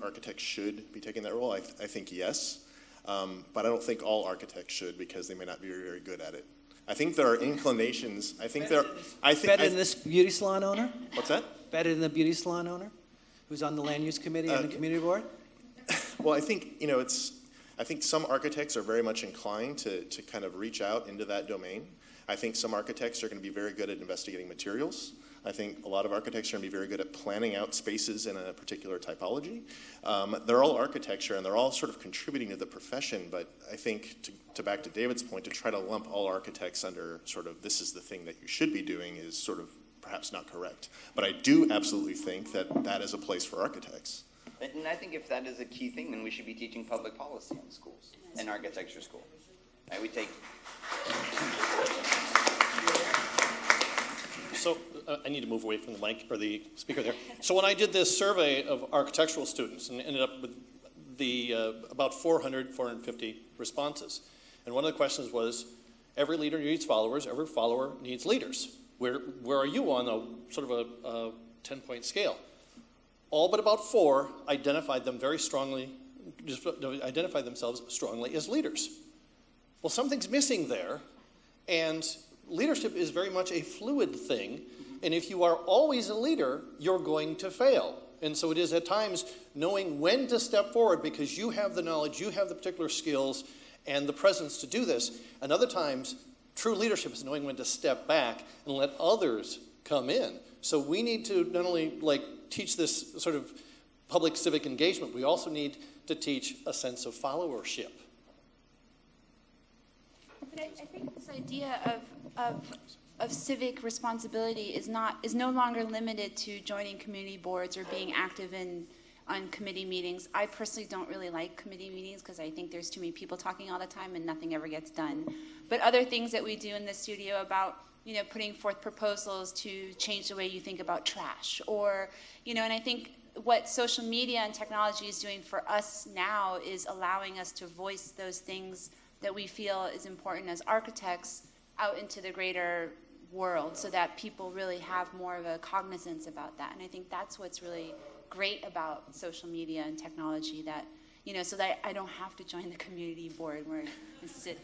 architects should be taking that role? I think yes, but I don't think all architects should because they may not be very, very good at it. I think there are inclinations. Better than this beauty salon owner? What's that? Better than the beauty salon owner, who's on the land use committee and the community board? Well, I think I think some architects are very much inclined to kind of reach out into that domain. I think some architects are going to be very good at investigating materials. I think a lot of architects are going to be very good at planning out spaces in a particular typology. They're all architecture and they're all sort of contributing to the profession, but I think, to back to David's point, to try to lump all architects under sort of this is the thing that you should be doing is sort of perhaps not correct. But I do absolutely think that that is a place for architects. And I think if that is a key thing, then we should be teaching public policy in schools, in architecture school. Right, we take... So I need to move away from the mic or the speaker there. So when I did this survey of architectural students and ended up with about 450 responses. And one of the questions was, every leader needs followers, every follower needs leaders. Where are you on a sort of a 10-point scale? All but about 4 identified themselves strongly as leaders. Well, something's missing there, and leadership is very much a fluid thing, and if you are always a leader, you're going to fail. And so it is at times knowing when to step forward because you have the knowledge, you have the particular skills and the presence to do this. And other times, true leadership is knowing when to step back and let others come in. So we need to not only teach this sort of public civic engagement, we also need to teach a sense of followership. But I think this idea of civic responsibility is no longer limited to joining community boards or being active on committee meetings. I personally don't really like committee meetings because I think there's too many people talking all the time and nothing ever gets done. But other things that we do in the studio about putting forth proposals to change the way you think about trash, or and I think what social media and technology is doing for us now is allowing us to voice those things that we feel is important as architects out into the greater world so that people really have more of a cognizance about that. And I think that's what's really great about social media and technology, that, so that I don't have to join the community board where I sit.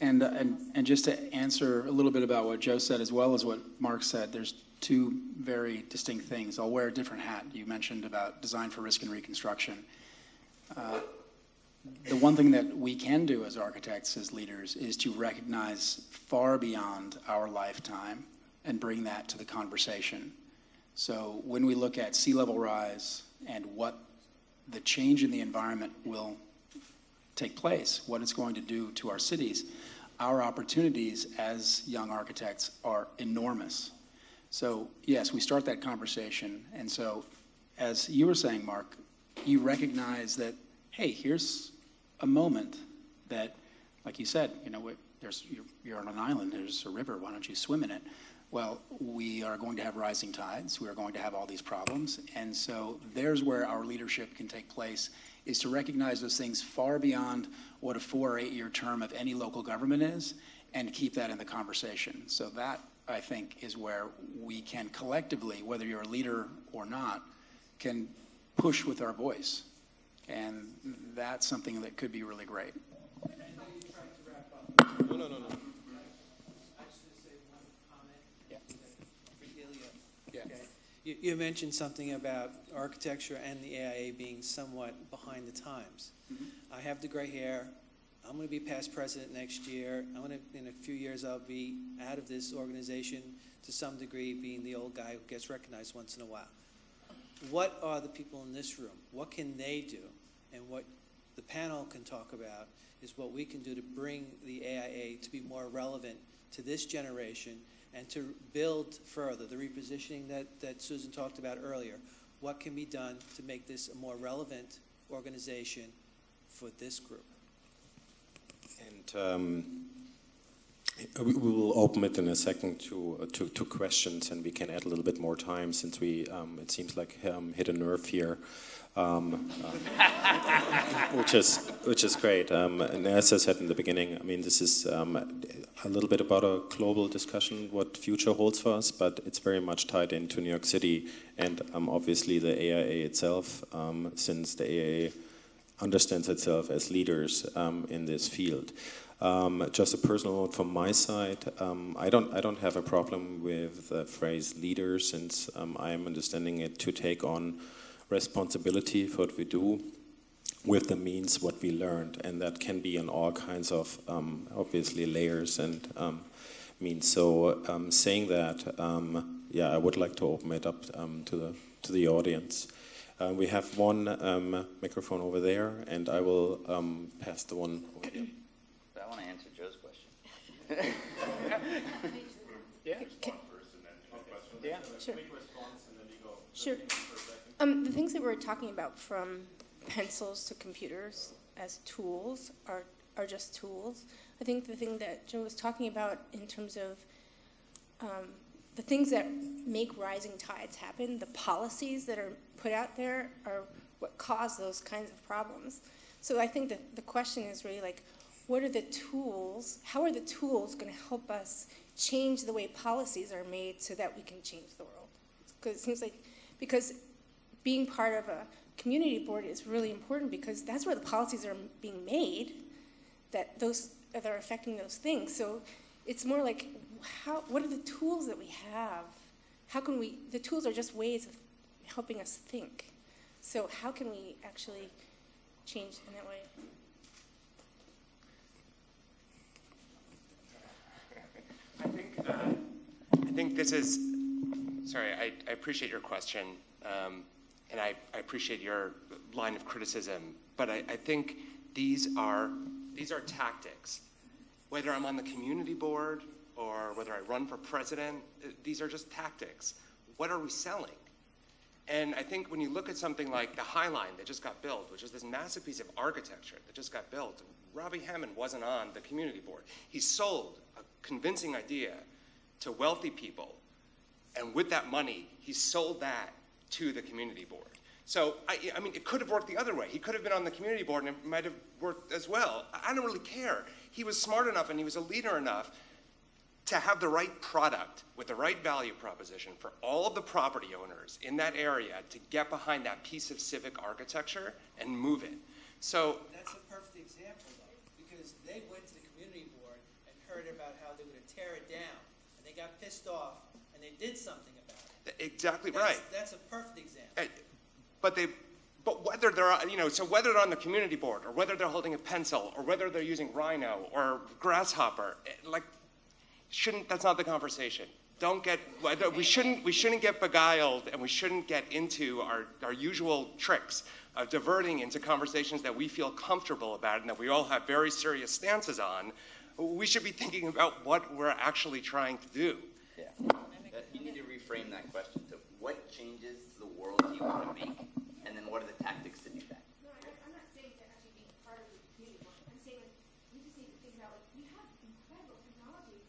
And just to answer a little bit about what Joe said as well as what Mark said, there's 2 very distinct things. I'll wear a different hat. You mentioned about design for risk and reconstruction. The one thing that we can do as architects, as leaders, is to recognize far beyond our lifetime and bring that to the conversation. So when we look at sea level rise and what the change in the environment will take place, what it's going to do to our cities, our opportunities as young architects are enormous. So yes, we start that conversation. And so as you were saying, Mark, you recognize that, hey, here's a moment that, like you said, you're on an island, there's a river, why don't you swim in it? Well, we are going to have rising tides, we are going to have all these problems, and so there's where our leadership can take place, is to recognize those things far beyond what a 4 or 8 year term of any local government is, and keep that in the conversation. So that, I think, is where we can collectively, whether you're a leader or not, can push with our voice. And that's something that could be really great. I know you're trying to wrap up. No. I just want to say one comment. Yeah. For Ilya. Yeah. Okay. You mentioned something about architecture and the AIA being somewhat behind the times. Mm-hmm. I have the gray hair. I'm going to be past president next year. In a few years, I'll be out of this organization to some degree, being the old guy who gets recognized once in a while. What are the people in this room? What can they do? And what the panel can talk about is what we can do to bring the AIA to be more relevant to this generation and to build further the repositioning that Susan talked about earlier. What can be done to make this a more relevant organization for this group? And we will open it in a second to questions, and we can add a little bit more time since we it seems like hit a nerve here, which is great. And as I said in the beginning, I mean, this is a little bit about a global discussion, what future holds for us, but it's very much tied into New York City and obviously the AIA itself, since the AIA understands itself as leaders in this field. Just a personal note from my side, I don't have a problem with the phrase leader, since I am understanding it to take on responsibility for what we do with the means what we learned, and that can be in all kinds of obviously layers and means. So saying that, yeah, I would like to open it up to the audience. We have one microphone over there, and I will pass the one over here. But I want to answer Joe's question. Yeah. Yeah, sure. Sure. The things that we're talking about, from pencils to computers as tools, are just tools. I think the thing that Joe was talking about in terms of the things that make rising tides happen, the policies that are put out there, are what cause those kinds of problems. So I think that the question is really like, what are the tools, how are the tools going to help us change the way policies are made so that we can change the world? Because it seems like, because being part of a community board is really important, because that's where the policies are being made that are affecting those things. So it's more like, what are the tools that we have? How can we, the tools are just ways of helping us think. So how can we actually change in that way? I think this is, sorry, I appreciate your question, and I appreciate your line of criticism, but I think these are tactics. Whether I'm on the community board or whether I run for president, these are just tactics. What are we selling? And I think when you look at something like the High Line that just got built, which is this massive piece of architecture that just got built, Robbie Hammond wasn't on the community board. He sold a convincing idea to wealthy people, and with that money, he sold that to the community board. So, I mean, it could have worked the other way. He could have been on the community board, and it might have worked as well. I don't really care. He was smart enough and he was a leader enough to have the right product with the right value proposition for all of the property owners in that area to get behind that piece of civic architecture and move it. So that's a perfect example, though, because they went to the community board and heard about how they were going to tear it down, and they got pissed off, and they did something about it. Exactly right. That's a perfect example. But whether they're, so whether they're on the community board or whether they're holding a pencil or whether they're using Rhino or Grasshopper, that's not the conversation. We shouldn't get beguiled, and we shouldn't get into our usual tricks of diverting into conversations that we feel comfortable about and that we all have very serious stances on. We should be thinking about what we're actually trying to do. Yeah. You need to reframe that question to what changes to the world do you want to make, and then what are the tactics to do that? No, I'm not saying to actually be part of the community. I'm saying that we just need to think about, like, we have incredible technology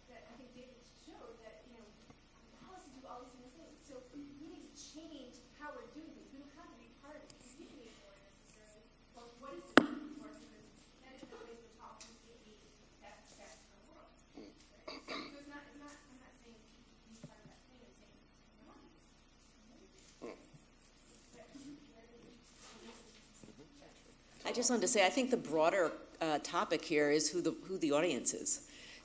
that I think David showed that, allow us to do all these things. So we need to change how we're doing things. We don't have to be part of the community anymore necessarily. But what is the need for it? Because that is the way we're taught to be that best in the world. Right? So it's not, I'm not saying be part of that thing. I'm saying technology. I just wanted to say, I think the broader topic here is who the audience is.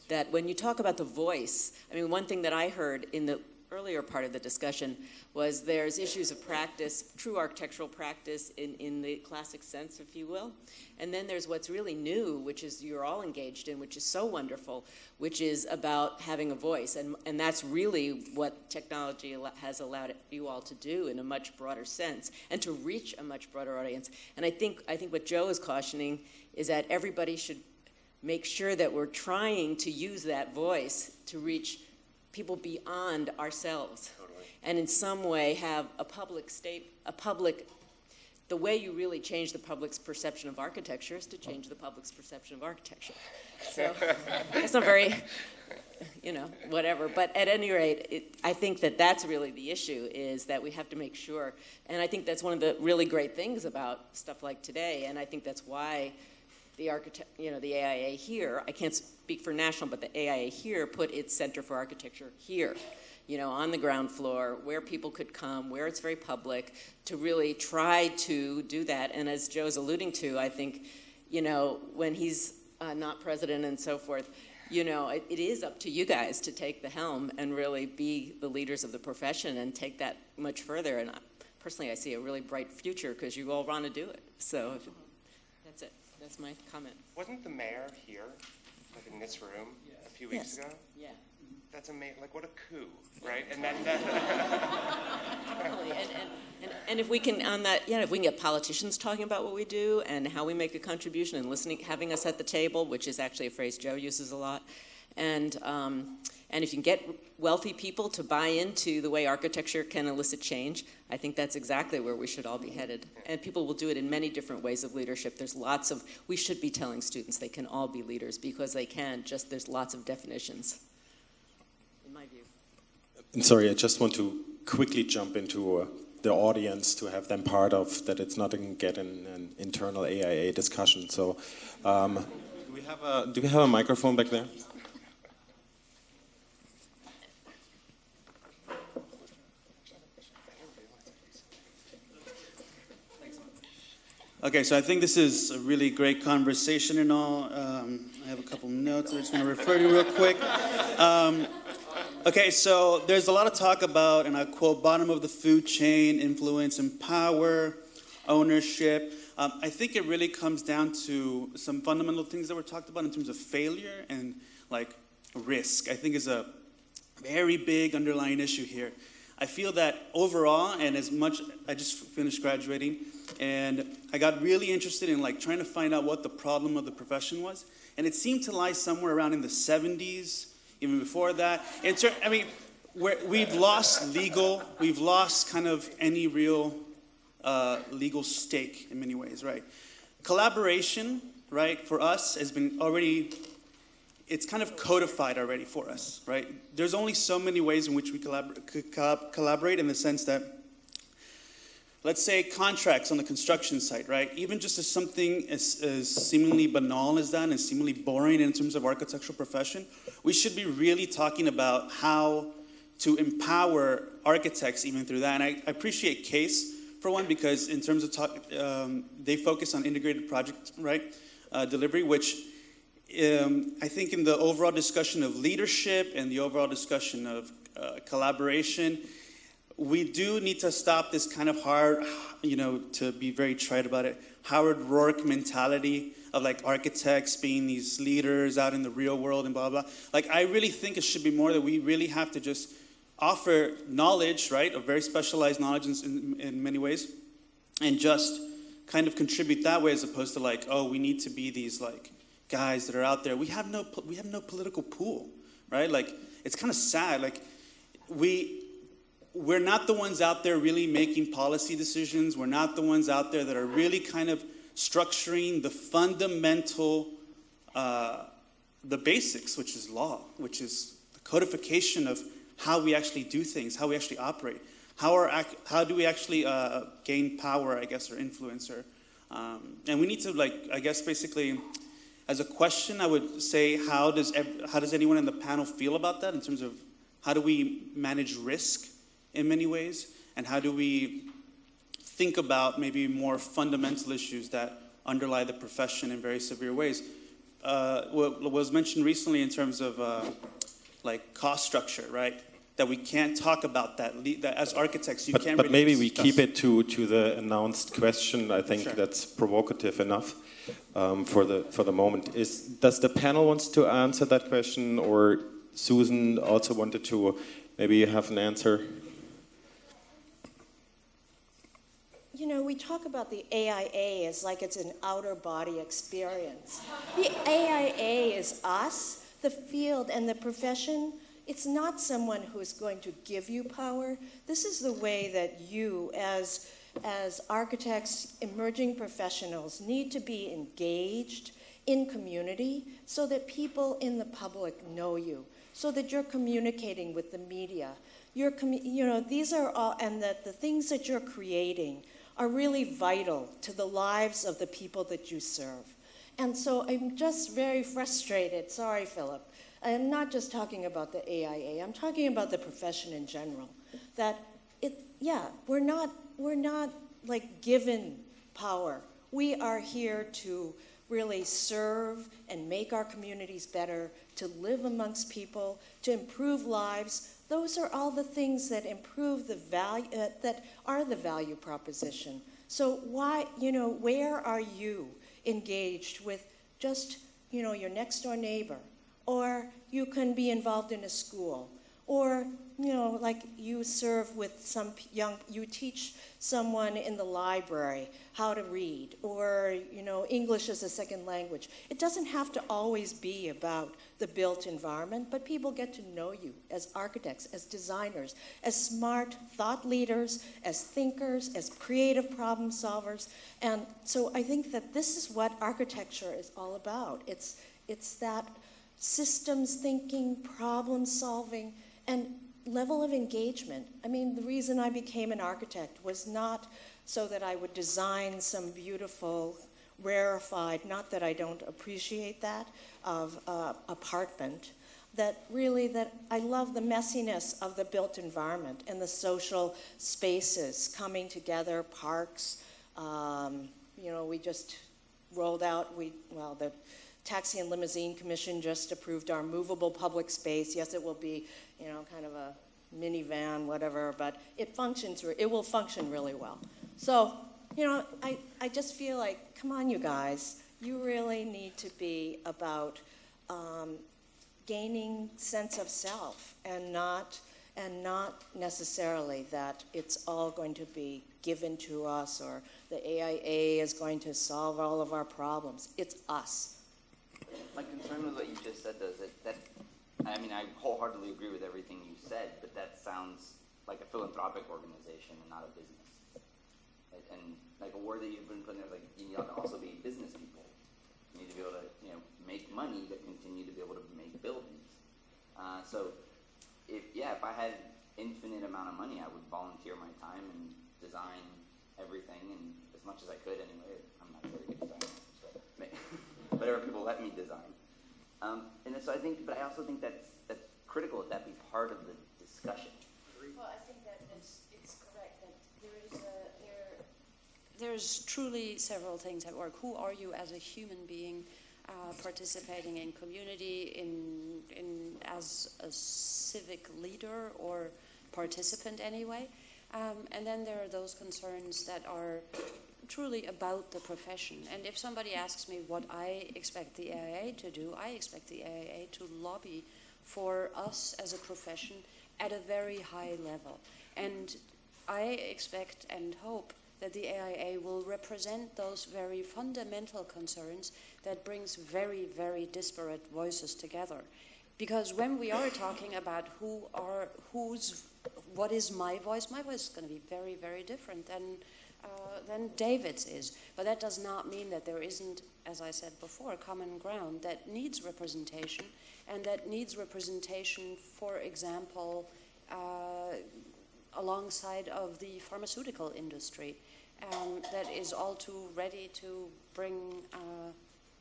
That when you talk about the voice, I mean, one thing that I heard in the earlier part of the discussion was there's issues of practice, true architectural practice in the classic sense, if you will. And then there's what's really new, which is you're all engaged in, which is so wonderful, which is about having a voice. And that's really what technology has allowed you all to do in a much broader sense and to reach a much broader audience. And I think what Joe is cautioning is that everybody should make sure that we're trying to use that voice to reach people beyond ourselves. Totally. And in some way have the way you really change the public's perception of architecture is to change the public's perception of architecture. So it's not very, whatever. But at any rate, I think that's really the issue, is that we have to make sure, and I think that's one of the really great things about stuff like today, and I think that's why the AIA here, I can't speak for national, but the AIA here put its Center for Architecture here, on the ground floor, where people could come, where it's very public, to really try to do that. And as Joe's alluding to, I think, when he's not president and so forth, it is up to you guys to take the helm and really be the leaders of the profession and take that much further. And personally, I see a really bright future because you all want to do it. So that's it. That's my comment. Wasn't the mayor here, like in this room, a few weeks ago? Yeah. That's amazing. Like, what a coup, right? And then totally. And if we can, if we can get politicians talking about what we do and how we make a contribution and listening, having us at the table, which is actually a phrase Joe uses a lot, and if you can get wealthy people to buy into the way architecture can elicit change, I think that's exactly where we should all be headed. And people will do it in many different ways of leadership. We should be telling students they can all be leaders because they can, there's lots of definitions, in my view. And sorry, I just want to quickly jump into the audience to have them part of that. It's not going to get in an internal AIA discussion. So do we have a microphone back there? Okay, so I think this is a really great conversation and all. I have a couple notes I'm just going to refer to real quick. Okay, so there's a lot of talk about, and I quote, bottom of the food chain, influence and power, ownership. I think it really comes down to some fundamental things that were talked about in terms of failure and risk. I think is a very big underlying issue here. I feel that overall, and as much, I just finished graduating, and I got really interested in trying to find out what the problem of the profession was, and it seemed to lie somewhere around in the 70s, even before that. We've lost kind of any real legal stake in many ways, right? Collaboration, right, for us has been already, it's kind of codified already for us, right? There's only so many ways in which we collaborate in the sense that, let's say contracts on the construction site, right? Even just as something as seemingly banal as that and seemingly boring in terms of architectural profession, we should be really talking about how to empower architects even through that. And I appreciate CASE for one, because in terms of they focus on integrated project, right, delivery, which I think in the overall discussion of leadership and the overall discussion of collaboration, we do need to stop this kind of hard, to be very trite about it, Howard Rourke mentality of architects being these leaders out in the real world and blah, blah. I really think it should be more that we really have to just offer knowledge, right, of very specialized knowledge in many ways, and just kind of contribute that way as opposed to we need to be these guys that are out there. We have no political pool, right? It's kind of sad. we're not the ones out there really making policy decisions. We're not the ones out there that are really kind of structuring the fundamental, the basics, which is law, which is the codification of how we actually do things, how we actually operate. How do we actually gain power, I guess, or influence? And we need to, like, I guess, basically, as a question, I would say, how does anyone in the panel feel about that in terms of how do we manage risk in many ways, and how do we think about maybe more fundamental issues that underlie the profession in very severe ways? What was mentioned recently in terms of like cost structure, right? That we can't talk about that as architects. You can't. But really maybe we discuss. keep it to the announced question. I think that's provocative enough for the moment. Does the panel wants to answer that question, or Susan also wanted to maybe have an answer? You know, we talk about the AIA as like it's an outer body experience. The AIA is us, the field, and the profession. It's not someone who is going to give you power. This is the way that you, as architects, emerging professionals, need to be engaged in community so that people in the public know you, so that you're communicating with the media. These are all, and that the things that you're creating are really vital to the lives of the people that you serve. And so I'm just very frustrated. Sorry, Philip. I'm not just talking about the AIA. I'm talking about the profession in general. That we're not like given power. We are here to really serve and make our communities better, to live amongst people, to improve lives. Those are all the things that improve the value, that are the value proposition. So why, where are you engaged with just, your next door neighbor? Or you can be involved in a school, or like you serve with you teach someone in the library how to read, or English as a second language. It doesn't have to always be about the built environment, but people get to know you as architects, as designers, as smart thought leaders, as thinkers, as creative problem solvers. And so I think that this is what architecture is all about. It's that systems thinking, problem solving, and level of engagement. I mean, the reason I became an architect was not so that I would design some beautiful, rarefied, not that I don't appreciate that, of apartment, that I love the messiness of the built environment and the social spaces coming together, parks. We just rolled out, the Taxi and Limousine Commission just approved our movable public space. Yes, it will be, kind of a minivan, whatever, but it will function really well. So, I just feel like, come on, you guys, you really need to be about gaining sense of self and not necessarily that it's all going to be given to us or the AIA is going to solve all of our problems. It's us. My concern with what you just said, though, is that I wholeheartedly agree with everything you said, but that sounds like a philanthropic organization and not a business. And like a word that you've been putting there, like you need to also be business people. You need to be able to, make money to continue to be able to make buildings. So if I had infinite amount of money, I would volunteer my time and design everything, and as much as I could anyway. I'm not a very good designer, so whatever people let me design. But I also think that's critical that be part of the discussion. Well, I think that it's correct that there's truly several things at work. Who are you as a human being, participating in community, as a civic leader or participant anyway? And then there are those concerns that are truly about the profession. And if somebody asks me what I expect the AIA to do, I expect the AIA to lobby for us as a profession at a very high level. And I expect and hope that the AIA will represent those very fundamental concerns that brings very, very disparate voices together. Because when we are talking about what is my voice? My voice is going to be very, very different than David's is. But that does not mean that there isn't, as I said before, common ground that needs representation, and that needs representation, for example, alongside of the pharmaceutical industry, that is all too ready to bring,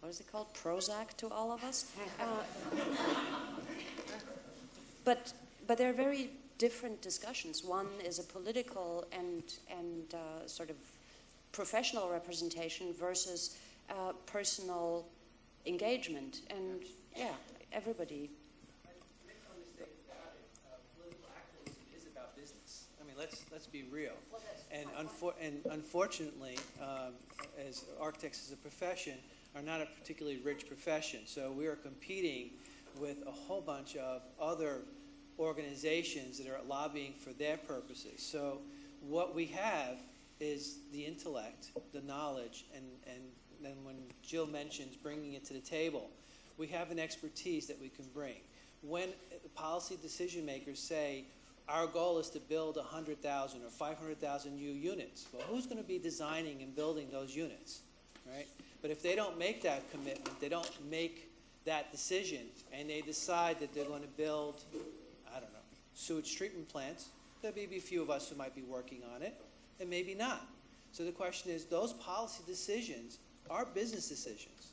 what is it called, Prozac to all of us. But they're very different discussions. One is a political and sort of professional representation versus personal engagement. And yeah, everybody. Political activism is about business. I mean, let's be real. And unfortunately, as architects as a profession are not a particularly rich profession. So we are competing with a whole bunch of other organizations that are lobbying for their purposes. So what we have is the intellect, the knowledge, and then when Jill mentions bringing it to the table, we have an expertise that we can bring. When policy decision makers say, our goal is to build 100,000 or 500,000 new units, well, who's going to be designing and building those units, right? But if they don't make that commitment, they don't make that decision, and they decide that they're going to build, I don't know, sewage treatment plants, there may be a few of us who might be working on it, and maybe not. So the question is, those policy decisions are business decisions.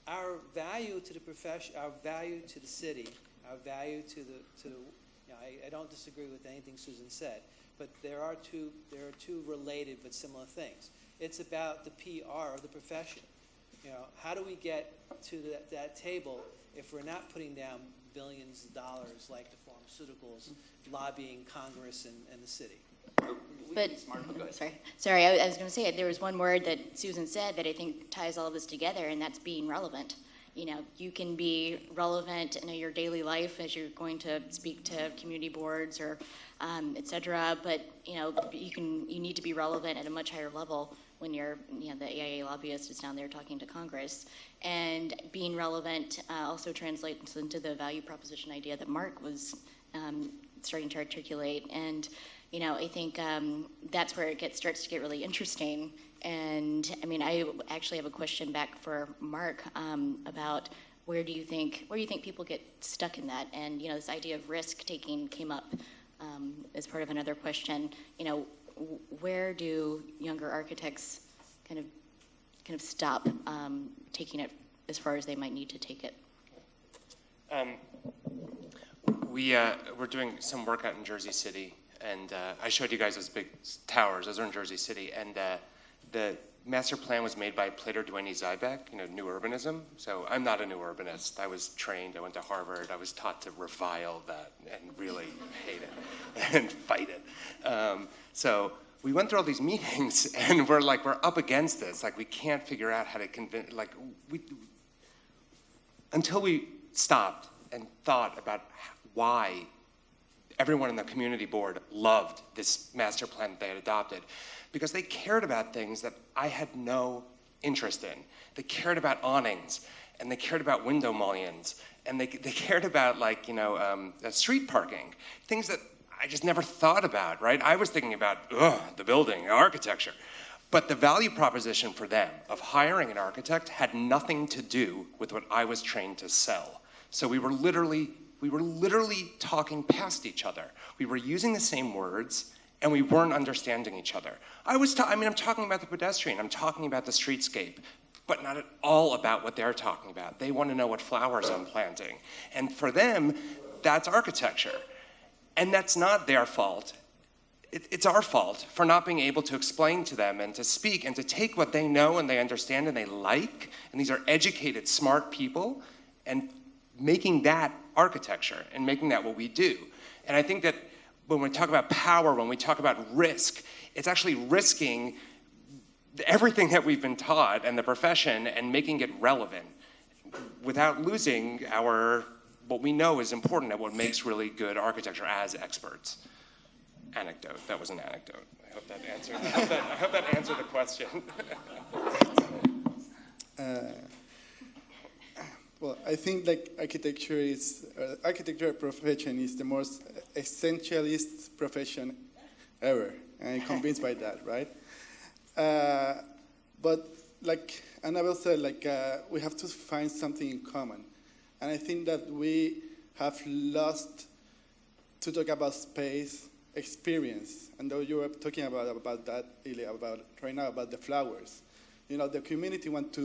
Our value to the profession, our value to the city, our value to the you know, I don't disagree with anything Susan said, but there are two related but similar things. It's about the PR of the profession. You know, how do we get to that table if we're not putting down billions of dollars like the pharmaceuticals lobbying Congress and the city? But, sorry, I was going to say, there was one word that Susan said that I think ties all of this together, and that's being relevant. You know, you can be relevant in your daily life as you're going to speak to community boards or et cetera, but, you know, you need to be relevant at a much higher level when you're, you know, the AIA lobbyist is down there talking to Congress. And being relevant also translates into the value proposition idea that Mark was starting to articulate. And, you know, I think that's where it starts to get really interesting. And I mean, I actually have a question back for Mark about where do you think people get stuck in that? And, you know, this idea of risk taking came up as part of another question. You know, where do younger architects kind of stop taking it as far as they might need to take it? We're doing some work out in Jersey City, and I showed you guys those big towers. Those are in Jersey City, and the master plan was made by Plater Duane Zybeck, you know, New Urbanism. So I'm not a new urbanist. I was trained, I went to Harvard, I was taught to revile that and really hate it and fight it. So we went through all these meetings, and we're up against this. Like, we can't figure out how to convince, until we stopped and thought about why everyone in the community board loved this master plan that they had adopted, because they cared about things that I had no interest in. They cared about awnings, and they cared about window mullions, and they cared about, like, you know, street parking, things that I just never thought about, right? I was thinking about, the building, architecture. But the value proposition for them of hiring an architect had nothing to do with what I was trained to sell. So we were literally talking past each other. We were using the same words, and we weren't understanding each other. I'm talking about the pedestrian, I'm talking about the streetscape, but not at all about what they're talking about. They want to know what flowers I'm planting. And for them, that's architecture. And that's not their fault. It's our fault for not being able to explain to them and to speak and to take what they know and they understand and they like, and these are educated, smart people, and making that architecture and making that what we do. And I think that when we talk about power, when we talk about risk, it's actually risking everything that we've been taught and the profession and making it relevant without losing what we know is important and what makes really good architecture as experts. Anecdote. That was an anecdote. I hope that answered the question. Well, I think like architecture profession is the most essentialist profession ever. And I'm convinced by that, right? But like Annabelle said, we have to find something in common. And I think that we have lost to talk about space experience. And though you were talking about that, Ilya, right now about the flowers. The community wants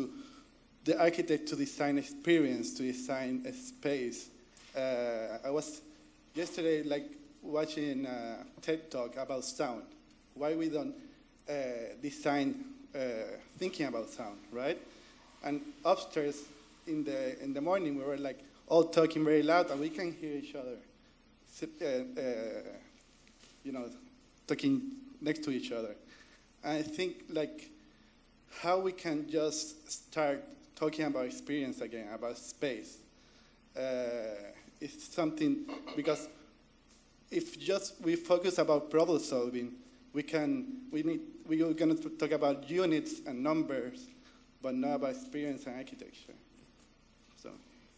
the architect to design experience, to design a space. I was yesterday watching a TED Talk about sound. Why we don't design thinking about sound, right? And upstairs in the morning we were all talking very loud, and we can hear each other, talking next to each other. And I think how we can just start talking about experience again, about space, is something, because if just we focus about problem solving, we're going to talk about units and numbers, but not about experience and architecture. So,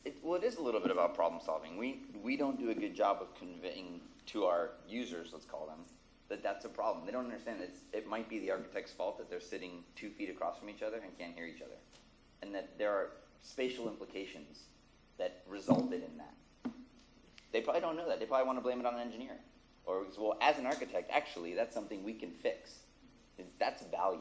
it is a little bit about problem solving. We don't do a good job of conveying to our users, let's call them, that that's a problem. They don't understand it might be the architect's fault that they're sitting 2 feet across from each other and can't hear each other, and that there are spatial implications that resulted in that. They probably don't know that. They probably want to blame it on an engineer. Or, well, as an architect, actually, that's something we can fix. That's value.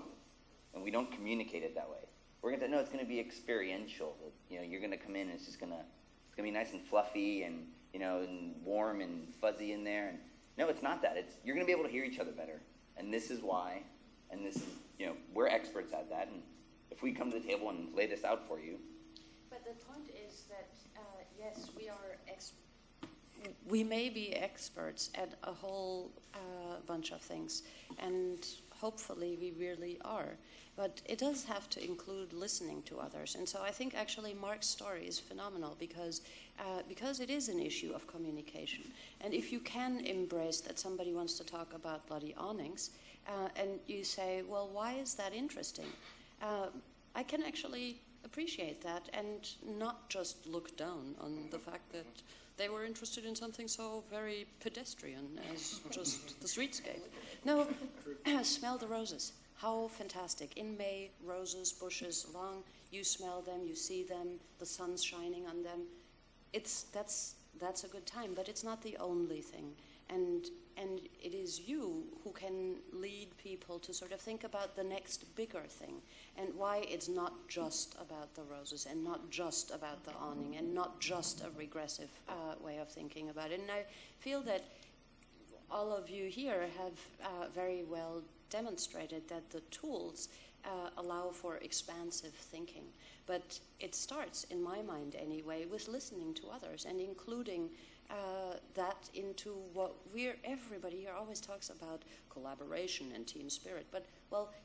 And we don't communicate it that way. We're going to know it's going to be experiential. You're going to come in and it's going to be nice and fluffy and, and warm and fuzzy in there. And no, it's not that. You're going to be able to hear each other better. And this is why. And this is, we're experts at that. And if we come to the table and lay this out for you. But the point is that, yes, we may be experts at a whole bunch of things, and hopefully we really are. But it does have to include listening to others. And so I think actually Mark's story is phenomenal because it is an issue of communication. And if you can embrace that somebody wants to talk about bloody awnings, and you say, well, why is that interesting? I can actually appreciate that and not just look down on the fact that they were interested in something so very pedestrian as just the streetscape. No, smell the roses. How fantastic. In May, roses, bushes, long, you smell them, you see them, the sun's shining on them. That's a good time, but it's not the only thing. And it is you who can lead people to sort of think about the next bigger thing and why it's not just about the roses and not just about the awning and not just a regressive way of thinking about it. And I feel that all of you here have very well demonstrated that the tools allow for expansive thinking. But it starts, in my mind anyway, with listening to others and including that into what everybody here always talks about collaboration and team spirit, but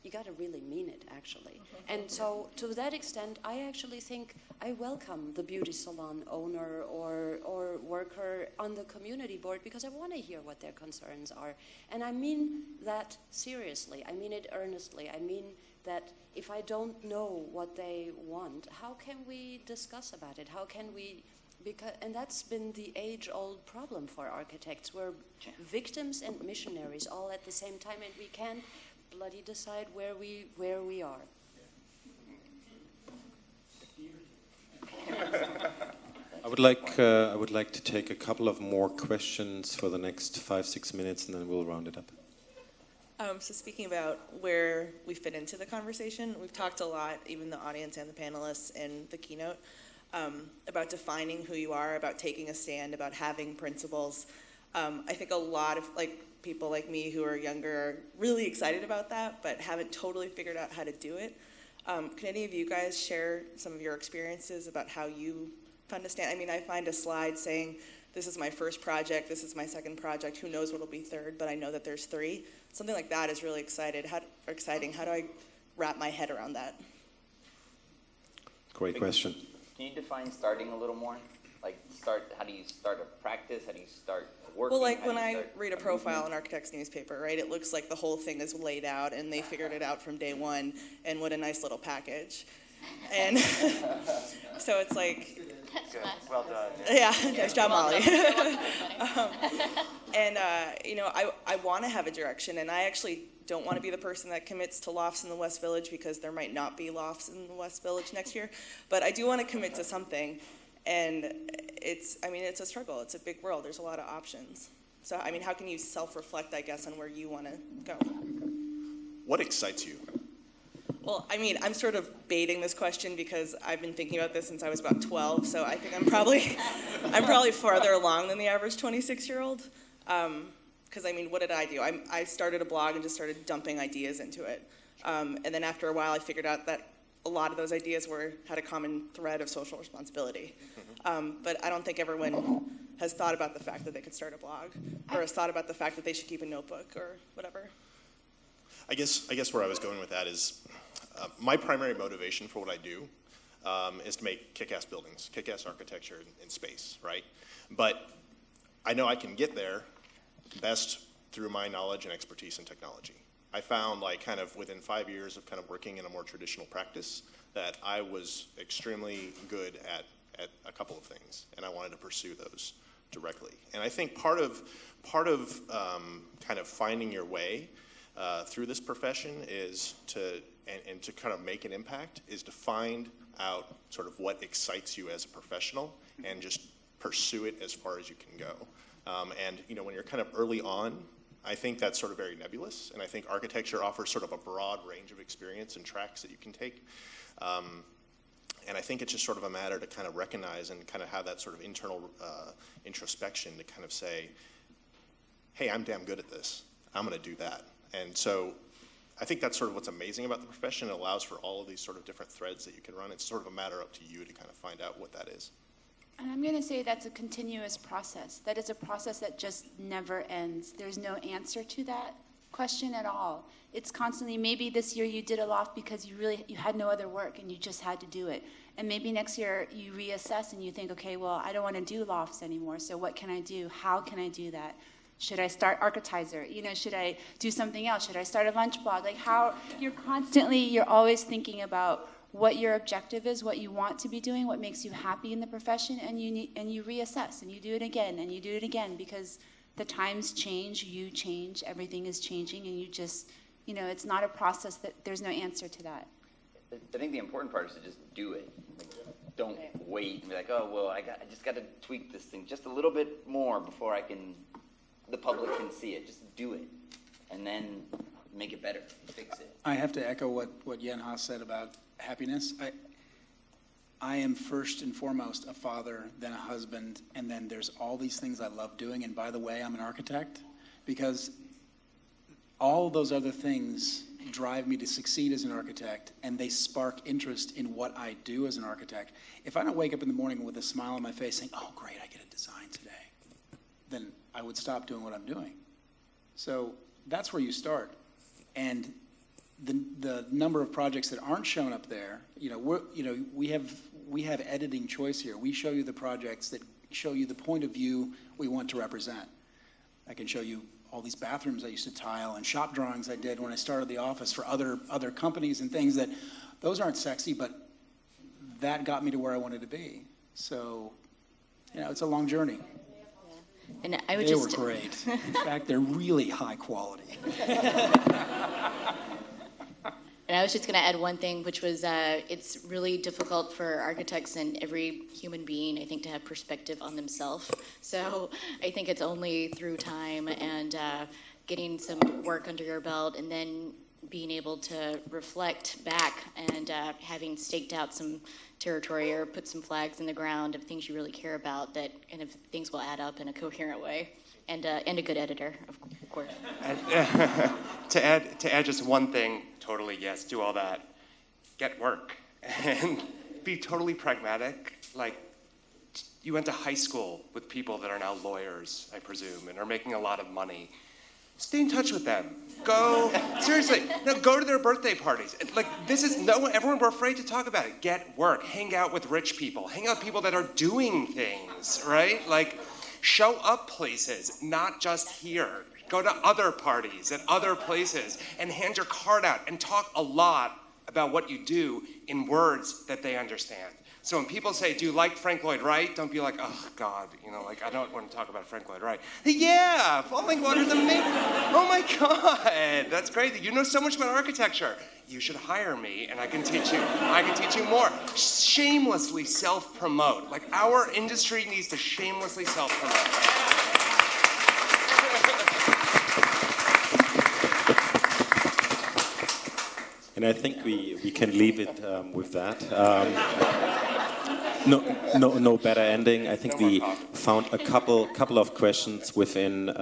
you got to really mean it, actually. And so to that extent, I actually think I welcome the beauty salon owner or worker on the community board because I want to hear what their concerns are. And I mean that seriously. I mean it earnestly. I mean that if I don't know what they want, how can we discuss about it? How can we... And that's been the age-old problem for architects. We're victims and missionaries all at the same time, and we can't bloody decide where we are. I would like to take a couple of more questions for the next 5-6 minutes, and then we'll round it up. So speaking about where we fit into the conversation, we've talked a lot, even the audience and the panelists in the keynote, about defining who you are, about taking a stand, about having principles. I think a lot of people like me who are younger are really excited about that, but haven't totally figured out how to do it. Can any of you guys share some of your experiences about how you found a stand? I mean, I find a slide saying, this is my first project, this is my second project, who knows what'll be third, but I know that there's 3. Something like that is really exciting. How do I wrap my head around that? Great question. Can you define starting a little more? How do you start a practice? How do you start working? Well, when I read a profile in Architect's newspaper, right, it looks like the whole thing is laid out and they figured it out from day one, and what a nice little package. And so it's like, Good. Well done. Yeah, nice job, Molly. I want to have a direction, and I actually don't want to be the person that commits to lofts in the West Village because there might not be lofts in the West Village next year. But I do want to commit to something, and it's a struggle. It's a big world. There's a lot of options. So, how can you self-reflect, I guess, on where you want to go? What excites you? Well, I'm sort of baiting this question because I've been thinking about this since I was about 12, so I think I'm probably farther along than the average 26-year-old. Because, what did I do? I started a blog and just started dumping ideas into it. And then after a while, I figured out that a lot of those ideas had a common thread of social responsibility. But I don't think everyone has thought about the fact that they could start a blog or has thought about the fact that they should keep a notebook or whatever. I guess where I was going with that is my primary motivation for what I do is to make kick-ass buildings, kick-ass architecture in space, right? But I know I can get there best through my knowledge and expertise in technology. I found kind of within 5 years of kind of working in a more traditional practice that I was extremely good at a couple of things, and I wanted to pursue those directly. And I think part of kind of finding your way through this profession is to kind of make an impact is to find out sort of what excites you as a professional and just pursue it as far as you can go. When you're kind of early on, I think that's sort of very nebulous, and I think architecture offers sort of a broad range of experience and tracks that you can take. And I think it's just sort of a matter to kind of recognize and kind of have that sort of internal introspection to kind of say, hey, I'm damn good at this. I'm going to do that. And so I think that's sort of what's amazing about the profession. It allows for all of these sort of different threads that you can run. It's sort of a matter up to you to kind of find out what that is. And I'm going to say that's a continuous process. That is a process that just never ends. There's no answer to that question at all. It's constantly, maybe this year you did a loft because you had no other work and you just had to do it. And maybe next year you reassess and you think, okay, well, I don't want to do lofts anymore, so what can I do? How can I do that? Should I start Architizer? Should I do something else? Should I start a lunch blog? You're always thinking about what your objective is, what you want to be doing, what makes you happy in the profession, and you reassess, and you do it again, and you do it again, because the times change, you change, everything is changing, and you just, it's not a process that there's no answer to that. I think the important part is to just do it. Don't wait and be like, oh, well, I just got to tweak this thing just a little bit more before the public can see it. Just do it, and then make it better, fix it. I have to echo what Yen Ha said about happiness. I am first and foremost a father, then a husband, and then there's all these things I love doing. And by the way, I'm an architect, because all those other things drive me to succeed as an architect, and they spark interest in what I do as an architect. If I don't wake up in the morning with a smile on my face saying, oh, great, I get a design today, then I would stop doing what I'm doing. So that's where you start. And the number of projects that aren't shown up there, we have editing choice here. We show you the projects that show you the point of view we want to represent. I can show you all these bathrooms I used to tile and shop drawings I did when I started the office for other companies and things that, those aren't sexy, but that got me to where I wanted to be. So, it's a long journey. And I would they were great. In fact, they're really high quality. And I was just going to add one thing, which was it's really difficult for architects and every human being, I think, to have perspective on themselves. So I think it's only through time and getting some work under your belt and then being able to reflect back and having staked out some territory or put some flags in the ground of things you really care about, that kind of things will add up in a coherent way. And a good editor, of course. To add just one thing, totally, yes, do all that. Get work. And be totally pragmatic. Like, you went to high school with people that are now lawyers, I presume, and are making a lot of money. Stay in touch with them. Go, seriously, go to their birthday parties. Like, everyone, we're afraid to talk about it. Get work. Hang out with rich people. Hang out with people that are doing things, right? Like, show up places, not just here. Go to other parties at other places and hand your card out and talk a lot about what you do in words that they understand. So when people say, do you like Frank Lloyd Wright? Don't be like, oh, God, I don't want to talk about Frank Lloyd Wright. Yeah, Falling Water's amazing. Oh, my God, that's great. You know so much about architecture. You should hire me, and I can teach you more. Shamelessly self-promote. Like, our industry needs to shamelessly self-promote. And I think we can leave it with that. No better ending. I think we found a couple of questions within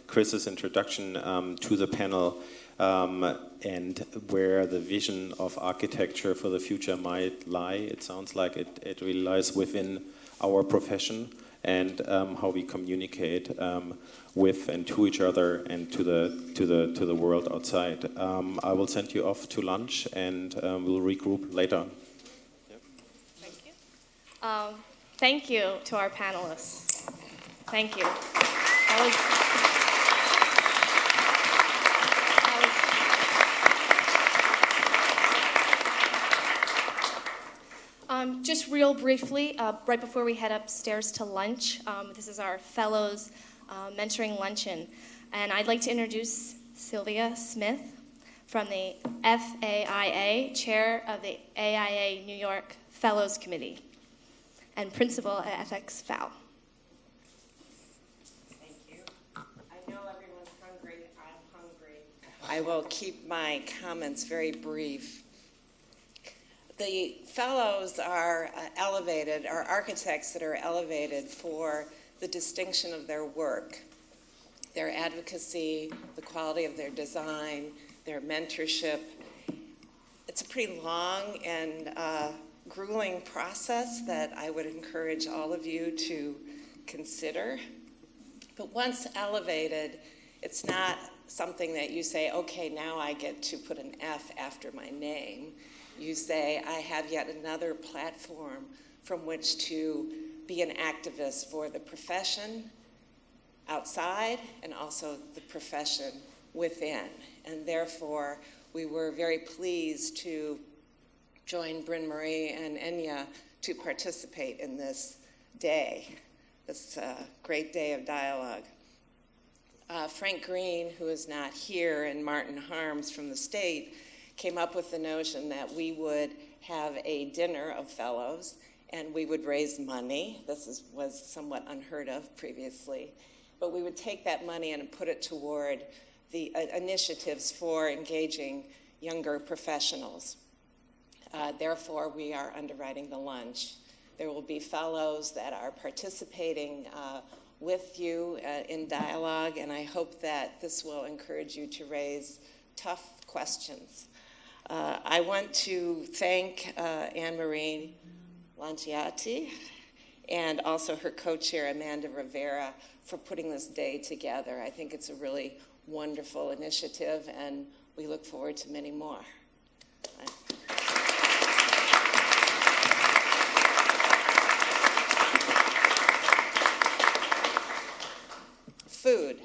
Chris's introduction to the panel, and where the vision of architecture for the future might lie. It sounds like it really lies within our profession and how we communicate with and to each other and to the world outside. I will send you off to lunch, and we'll regroup later. Thank you. Thank you to our panelists. Thank you. Just real briefly, right before we head upstairs to lunch, this is our Fellows Mentoring Luncheon. And I'd like to introduce Sylvia Smith from the FAIA, Chair of the AIA New York Fellows Committee, and Principal at FX FAL. Thank you. I know everyone's hungry. I'm hungry. I will keep my comments very brief. The fellows are elevated, are architects that are elevated for the distinction of their work, their advocacy, the quality of their design, their mentorship. It's a pretty long and grueling process that I would encourage all of you to consider. But once elevated, it's not something that you say, okay, now I get to put an F after my name. You say, I have yet another platform from which to be an activist for the profession outside and also the profession within. And therefore, we were very pleased to join Bryn Marie and ENYA to participate in this day, this great day of dialogue. Frank Green, who is not here, and Martin Harms from the state came up with the notion that we would have a dinner of fellows and we would raise money. This was somewhat unheard of previously. But we would take that money and put it toward the initiatives for engaging younger professionals. Therefore, we are underwriting the lunch. There will be fellows that are participating with you in dialogue, and I hope that this will encourage you to raise tough questions. I want to thank Anne-Marie Lanciati and also her co-chair, Amanda Rivera, for putting this day together. I think it's a really wonderful initiative, and we look forward to many more. Food.